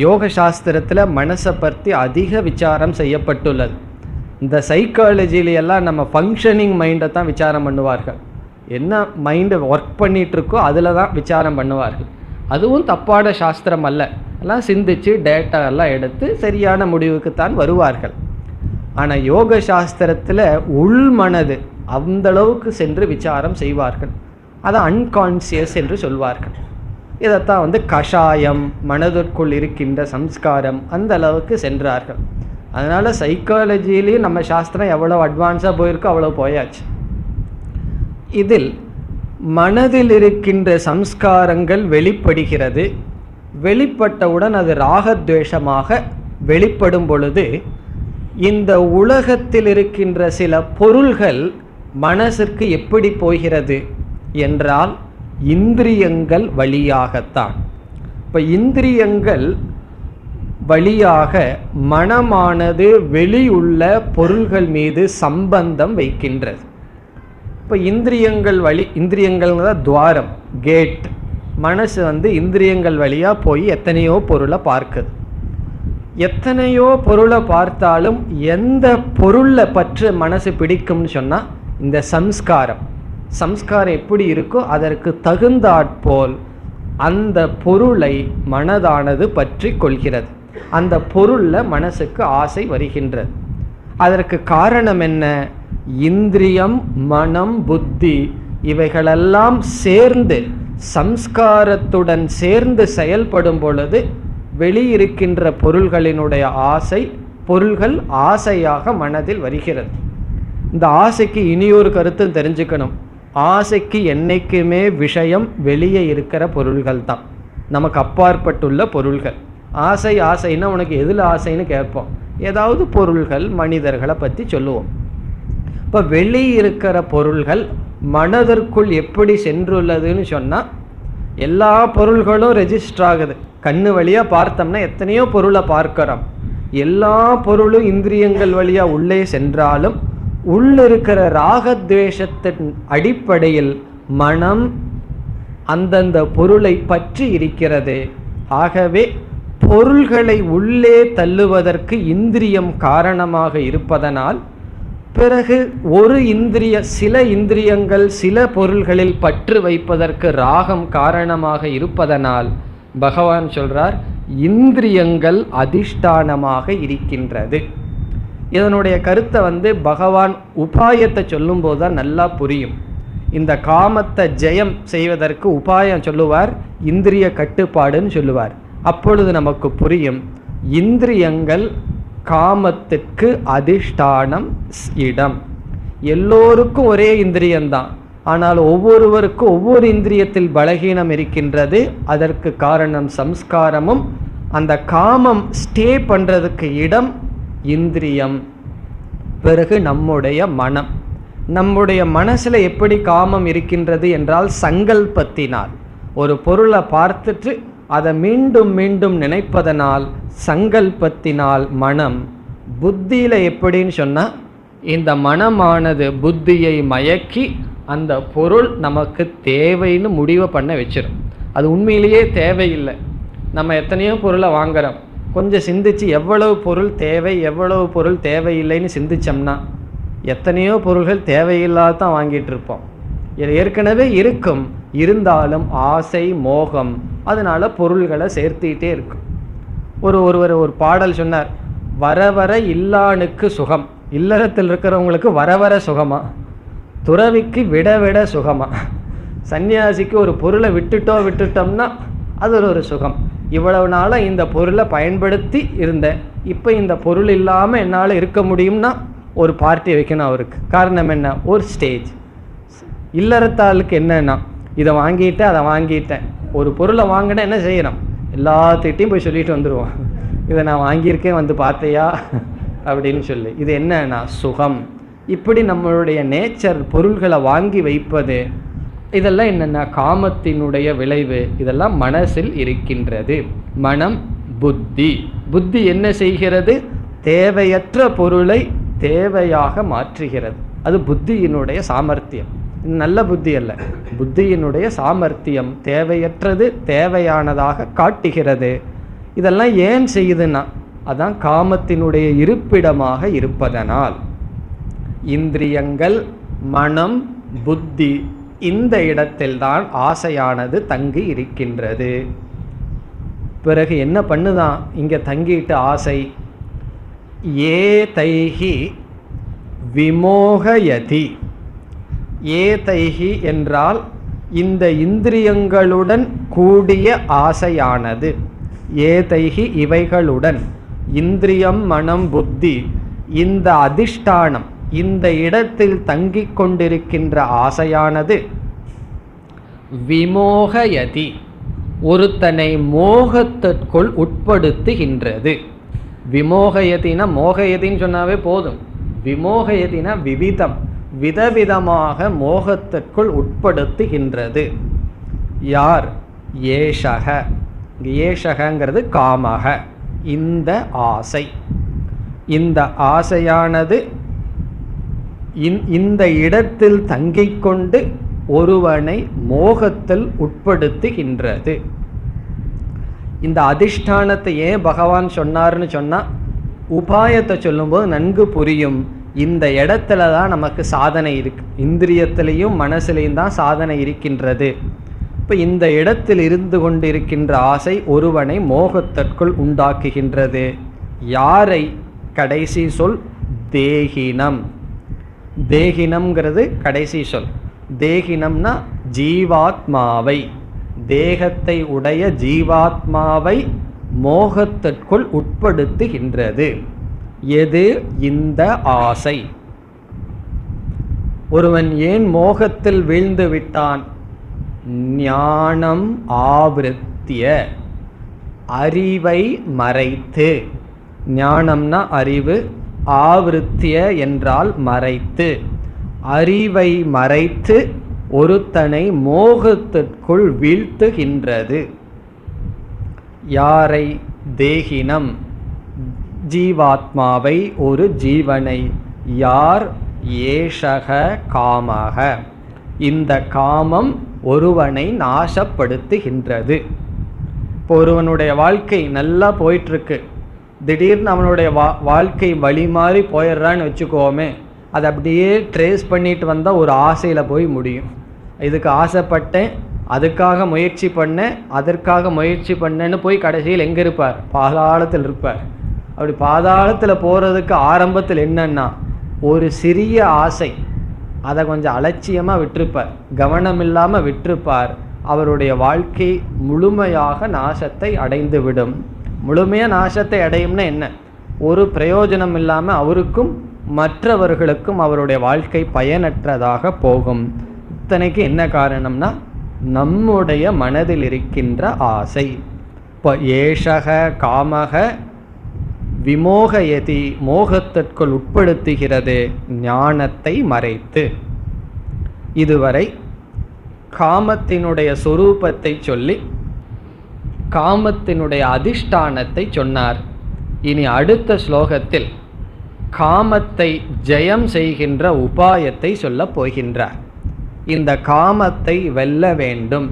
யோக சாஸ்திரத்தில் மனசை பற்றி அதிக விசாரம் செய்யப்பட்டுள்ளது. இந்த சைக்காலஜிலையெல்லாம் நம்ம ஃபங்க்ஷனிங் மைண்டை தான் விசாரம் பண்ணுவார்கள். என்ன மைண்டு ஒர்க் பண்ணிகிட்ருக்கோ அதில் தான் விசாரம் பண்ணுவார்கள். அதுவும் தப்பான சாஸ்திரம் அல்ல. எல்லாம் சிந்திச்சு டேட்டா எல்லாம் எடுத்து சரியான முடிவுக்குத்தான் வருவார்கள். ஆனால் யோக சாஸ்திரத்தில் உள் மனது அந்தளவுக்கு சென்று விசாரம் செய்வார்கள். அதை அன்கான்சியஸ் என்று சொல்வார்கள். இதைத்தான் கஷாயம், மனதிற்குள் இருக்கின்ற சம்ஸ்காரம், அந்த அளவுக்கு சென்றார்கள். அதனால் சைக்காலஜிலேயும் நம்ம சாஸ்திரம் எவ்வளோ அட்வான்ஸாக போயிருக்கோ அவ்வளோ போயாச்சு. இதில் மனதில் இருக்கின்ற சம்ஸ்காரங்கள் வெளிப்படுகிறது. வெளிப்பட்டவுடன் அது ராகத்வேஷமாக வெளிப்படும் பொழுது இந்த உலகத்தில் இருக்கின்ற சில பொருள்கள் மனசிற்கு எப்படி போகிறது என்றால் இந்திரியங்கள் வழியாகத்தான். இப்போ இந்திரியங்கள் வழியாக மனமானது வெளியுள்ள பொருள்கள் மீது சம்பந்தம் வைக்கின்றது. இப்போ இந்திரியங்கள் வழி, இந்திரியங்கள்ங்கிற துவாரம், கேட். மனசு இந்திரியங்கள் வழியாக போய் எத்தனையோ பொருளை பார்க்குது. எத்தனையோ பொருளை பார்த்தாலும் எந்த பொருளை பற்றி மனசு பிடிக்கும்னு சொன்னால் இந்த சம்ஸ்காரம். சம்ஸ்காரம் எப்படி இருக்கோ அதற்கு தகுந்தாற்போல் அந்த பொருளை மனதானது பற்றி கொள்கிறது. அந்த பொருளில் மனசுக்கு ஆசை வருகின்றது. அதற்கு காரணம் என்ன? இந்திரியம், மனம், புத்தி இவைகளெல்லாம் சேர்ந்து சம்ஸ்காரத்துடன் சேர்ந்து செயல்படும் பொழுது வெளியிருக்கின்ற பொருள்களினுடைய ஆசை, பொருள்கள் ஆசையாக மனதில் வருகிறது. இந்த ஆசைக்கு இனியொரு கருத்து தெரிஞ்சுக்கணும். ஆசைக்கு என்னைக்குமே விஷயம் வெளியே இருக்கிற பொருள்கள் தான், நமக்கு அப்பாற்பட்டுள்ள பொருள்கள். ஆசை ஆசைன்னா உனக்கு எதில் ஆசைன்னு கேட்போம். ஏதாவது பொருள்கள், மனிதர்களை பற்றி சொல்லுவோம். இப்போ வெளியிருக்கிற பொருள்கள் மனதிற்குள் எப்படி சென்றுள்ளதுன்னு சொன்னால் எல்லா பொருள்களும் ரெஜிஸ்டர் ஆகுது. கண்ணு வழியாக பார்த்தோம்னா எத்தனையோ பொருளை பார்க்கிறோம். எல்லா பொருளும் இந்திரியங்கள் வழியாக உள்ளே சென்றாலும் உள்ளிருக்கிற ராகத்வேஷத்தின் அடிப்படையில் மனம் அந்தந்த பொருளை பற்றி இருக்கிறது. ஆகவே பொருள்களை உள்ளே தள்ளுவதற்கு இந்திரியம் காரணமாக இருப்பதனால், பிறகு ஒரு இந்திரிய, சில இந்திரியங்கள் சில பொருள்களில் பற்று வைப்பதற்கு ராகம் காரணமாக இருப்பதனால் பகவான் சொல்றார் இந்திரியங்கள் அதிஷ்டானமாக இருக்கின்றது. இதனுடைய கருத்தை பகவான் உபாயத்தை சொல்லும்போது தான் நல்லா புரியும். இந்த காமத்தை ஜெயம் செய்வதற்கு உபாயம் சொல்லுவார், இந்திரிய கட்டுப்பாடுன்னு சொல்லுவார். அப்பொழுது நமக்கு புரியும் இந்திரியங்கள் காமத்திற்கு அதிஷ்டானம் இடம். எல்லோருக்கும் ஒரே இந்திரியம்தான், ஆனால் ஒவ்வொருவருக்கும் ஒவ்வொரு இந்திரியத்தில் பலகீனம் இருக்கின்றது. அதற்கு காரணம் சம்ஸ்காரமும். அந்த காமம் ஸ்டே பண்ணுறதுக்கு இடம் இந்திரியம். பிறகு நம்முடைய மனம். நம்முடைய மனசில் எப்படி காமம் இருக்கின்றது என்றால் சங்கல்பத்தினால். ஒரு பொருளை பார்த்துட்டு அதை மீண்டும் மீண்டும் நினைப்பதனால் சங்கல்பத்தினால் மனம். புத்தியில் எப்படின்னு சொன்னால் இந்த மனமானது புத்தியை மயக்கி அந்த பொருள் நமக்கு தேவைன்னு முடிவு பண்ண வச்சிடும். அது உண்மையிலேயே தேவையில்லை. நம்ம எத்தனையோ பொருளை வாங்குறோம், கொஞ்சம் சிந்திச்சு எவ்வளவு பொருள் தேவை எவ்வளவு பொருள் தேவையில்லைன்னு சிந்திச்சோம்னா எத்தனையோ பொருள்கள் தேவையில்லாதான் வாங்கிட்டு இருப்போம். இது ஏற்கனவே இருக்கும், இருந்தாலும் ஆசை மோகம் அதனால பொருள்களை சேர்த்திட்டே இருக்கும். ஒருவர் ஒரு பாடல் சொன்னார், வர வர இல்லானுக்கு சுகம். இல்லறத்தில் இருக்கிறவங்களுக்கு வர வர சுகமா, துறவிக்கு விட விட சுகமா, சன்னியாசிக்கு ஒரு பொருளை விட்டுட்டோம்னா அது ஒரு சுகம். இவ்வளவு நாளாக இந்த பொருளை பயன்படுத்தி இருந்தேன், இப்போ இந்த பொருள் இல்லாமல் என்னால் இருக்க முடியும்னா ஒரு பார்ட்டி வைக்கணும் அவருக்கு. காரணம் என்ன? ஒரு ஸ்டேஜ். இல்லறத்தாளுக்கு என்னன்னா இதை வாங்கிட்டேன் அதை வாங்கிட்டேன். ஒரு பொருளை வாங்கினா என்ன செய்யணும்? எல்லாத்திட்டையும் போய் சொல்லிட்டு வந்துடுவோம், இதை நான் வாங்கியிருக்கேன் பார்த்தையா அப்படின்னு சொல்லி. இது என்னன்னா சுகம். இப்படி நம்மளுடைய நேச்சர் பொருள்களை வாங்கி வைப்பது. இதெல்லாம் என்னென்னா காமத்தினுடைய விளைவு. இதெல்லாம் மனசில் இருக்கின்றது. மனம், புத்தி. புத்தி என்ன செய்கிறது? தேவையற்ற பொருளை தேவையாக மாற்றுகிறது. அது புத்தியினுடைய சாமர்த்தியம். நல்ல புத்தி அல்ல, புத்தியினுடைய சாமர்த்தியம். தேவையற்றது தேவையானதாக காட்டுகிறது. இதெல்லாம் ஏன் செய்யுதுன்னா அதான் காமத்தினுடைய இருப்பிடமாக இருப்பதனால். இந்திரியங்கள், மனம், புத்தி இந்த இடத்தில்தான் ஆசையானது தங்கி இருக்கின்றது. பிறகு என்ன பண்ணுதான் இங்கே தங்கிட்டு ஆசை? ஏதைஹி விமோகயதி. ஏதைஹி என்றால் இந்த இந்திரியங்களுடன் கூடிய ஆசையானது. ஏதைஹி இவைகளுடன், இந்திரியம், மனம், புத்தி, இந்த அதிஷ்டானம், இந்த இடத்தில் தங்கிக் கொண்டிருக்கின்ற ஆசையானது விமோகயதி, ஒருத்தனை மோகத்திற்குள் உட்படுத்துகின்றது. விமோகயதினா, மோகயதின்னு சொன்னாவே போதும். விமோகயதினா விவிதம், விதவிதமாக மோகத்திற்குள் உட்படுத்துகின்றது. யார்? ஏஷக. ஏஷகங்கிறது காமக. இந்த ஆசை. இந்த ஆசையானது இந்த இடத்தில் தங்கிக் கொண்டு ஒருவனை மோகத்தில் உட்படுத்துகின்றது. இந்த அதிஷ்டானத்தை ஏன் பகவான் சொன்னார்னு சொன்னா, உபாயத்தை சொல்லும்போது நன்கு புரியும். இந்த இடத்துல தான் நமக்கு சாதனை இருக்கு, இந்திரியத்திலையும் மனசிலையும் தான் சாதனை இருக்கின்றது. இப்போ இந்த இடத்தில் இருந்து கொண்டிருக்கின்ற ஆசை ஒருவனை மோகத்திற்குள் உண்டாக்குகின்றது. யாரை? கடைசி சொல் தேகினம். தேகினம்ங்கிறது கடைசி சொல். தேகினம்னா ஜீவாத்மாவை, தேகத்தை உடைய ஜீவாத்மாவை மோகத்திற்குள் உட்படுத்துகின்றது. எது? இந்த ஆசை. ஒருவன் ஏன் மோகத்தில் வீழ்ந்து விட்டான்? ஞானம் ஆவிருத்திய, அறிவை மறைத்து. ஞானம்னா அறிவு, ஆவிருத்திய என்றால் மறைத்து. அறிவை மறைத்து ஒருத்தனை மோகத்திற்குள் வீழ்த்துகின்றது. யாரை? தேகினம், ஜீவாத்மாவை, ஒரு ஜீவனை. யார்? ஏஷக காமக. இந்த காமம் ஒருவனை நாசப்படுத்துகின்றது. இப்போ ஒருவனுடைய வாழ்க்கை நல்லா போயிட்டுருக்கு, திடீர்னு அவனுடைய வாழ்க்கை வழி மாறி போயிடுறான்னு வச்சுக்கோமே, அதை அப்படியே ட்ரேஸ் பண்ணிட்டு வந்தால் ஒரு ஆசையில் போய் முடியும். இதுக்கு ஆசைப்பட்டேன், அதுக்காக முயற்சி பண்ணேன், அதற்காக முயற்சி பண்ணேன்னு போய் கடைசியில் எங்கே இருப்பார்? பாதாளத்தில் இருப்பார். அப்படி பாதாளத்தில் போகிறதுக்கு ஆரம்பத்தில் என்னன்னா, ஒரு சிறிய ஆசை, அதை கொஞ்சம் அலட்சியமாக விட்டிருப்பார், கவனம் இல்லாமல் விட்டிருப்பார். அவருடைய வாழ்க்கை முழுமையாக நாசத்தை அடைந்து விடும். முழுமையாக நாசத்தை அடையும்னா என்ன? ஒரு பிரயோஜனம் இல்லாமல் அவருக்கும் மற்றவர்களுக்கும் அவருடைய வாழ்க்கை பயனற்றதாக போகும். இத்தனைக்கு என்ன காரணம்னா, நம்முடைய மனதில் இருக்கின்ற ஆசை. இப்போ ஏஷக காமக விமோகயதி, மோகத்திற்குள் உட்படுத்துகிறது, ஞானத்தை மறைத்து. இதுவரை காமத்தினுடைய சொரூபத்தை சொல்லி காமத்தினுடைய அதிஷ்டானத்தை சொன்னார். இனி அடுத்த ஸ்லோகத்தில் காமத்தை ஜெயம் செய்கின்ற உபாயத்தை சொல்லப் போகின்றார். இந்த காமத்தை வெல்ல வேண்டும்.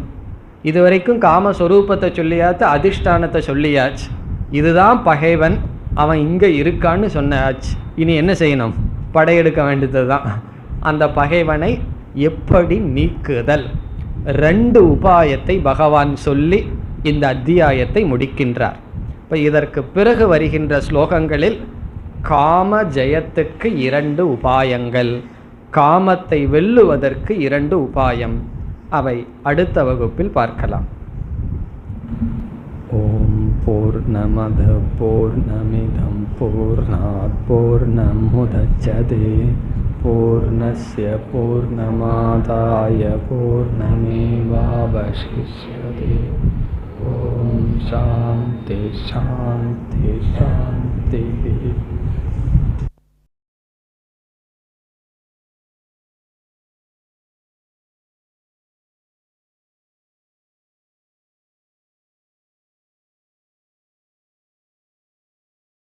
இதுவரைக்கும் காமஸ்வரூபத்தை சொல்லியாச்சு, அதிஷ்டானத்தை சொல்லியாச்சு. இதுதான் பகைவன், அவன் இங்கே இருக்கான்னு சொன்னாச்சு. இனி என்ன செய்யணும்? படையெடுக்க வேண்டியது தான். அந்த பகைவனை எப்படி நீக்குதல்? 2 உபாயத்தை பகவான் சொல்லி இந்த அத்தியாயத்தை முடிக்கின்றார். இப்போ இதற்கு பிறகு வருகின்ற ஸ்லோகங்களில் காம ஜெயத்துக்கு 2 உபாயங்கள், காமத்தை வெல்லுவதற்கு 2 உபாயம். அவை அடுத்த வகுப்பில் பார்க்கலாம். ஓம் பூர்ணமத பூர்ணமிதம் பூர்ணாத் பூர்ணமுதச்யதே பூர்ணஸ்ய பூர்ணமாதாய பூர்ணமேவாவசிஷ்யதே. ஓம் சாந்தி சாந்தி சாந்தி.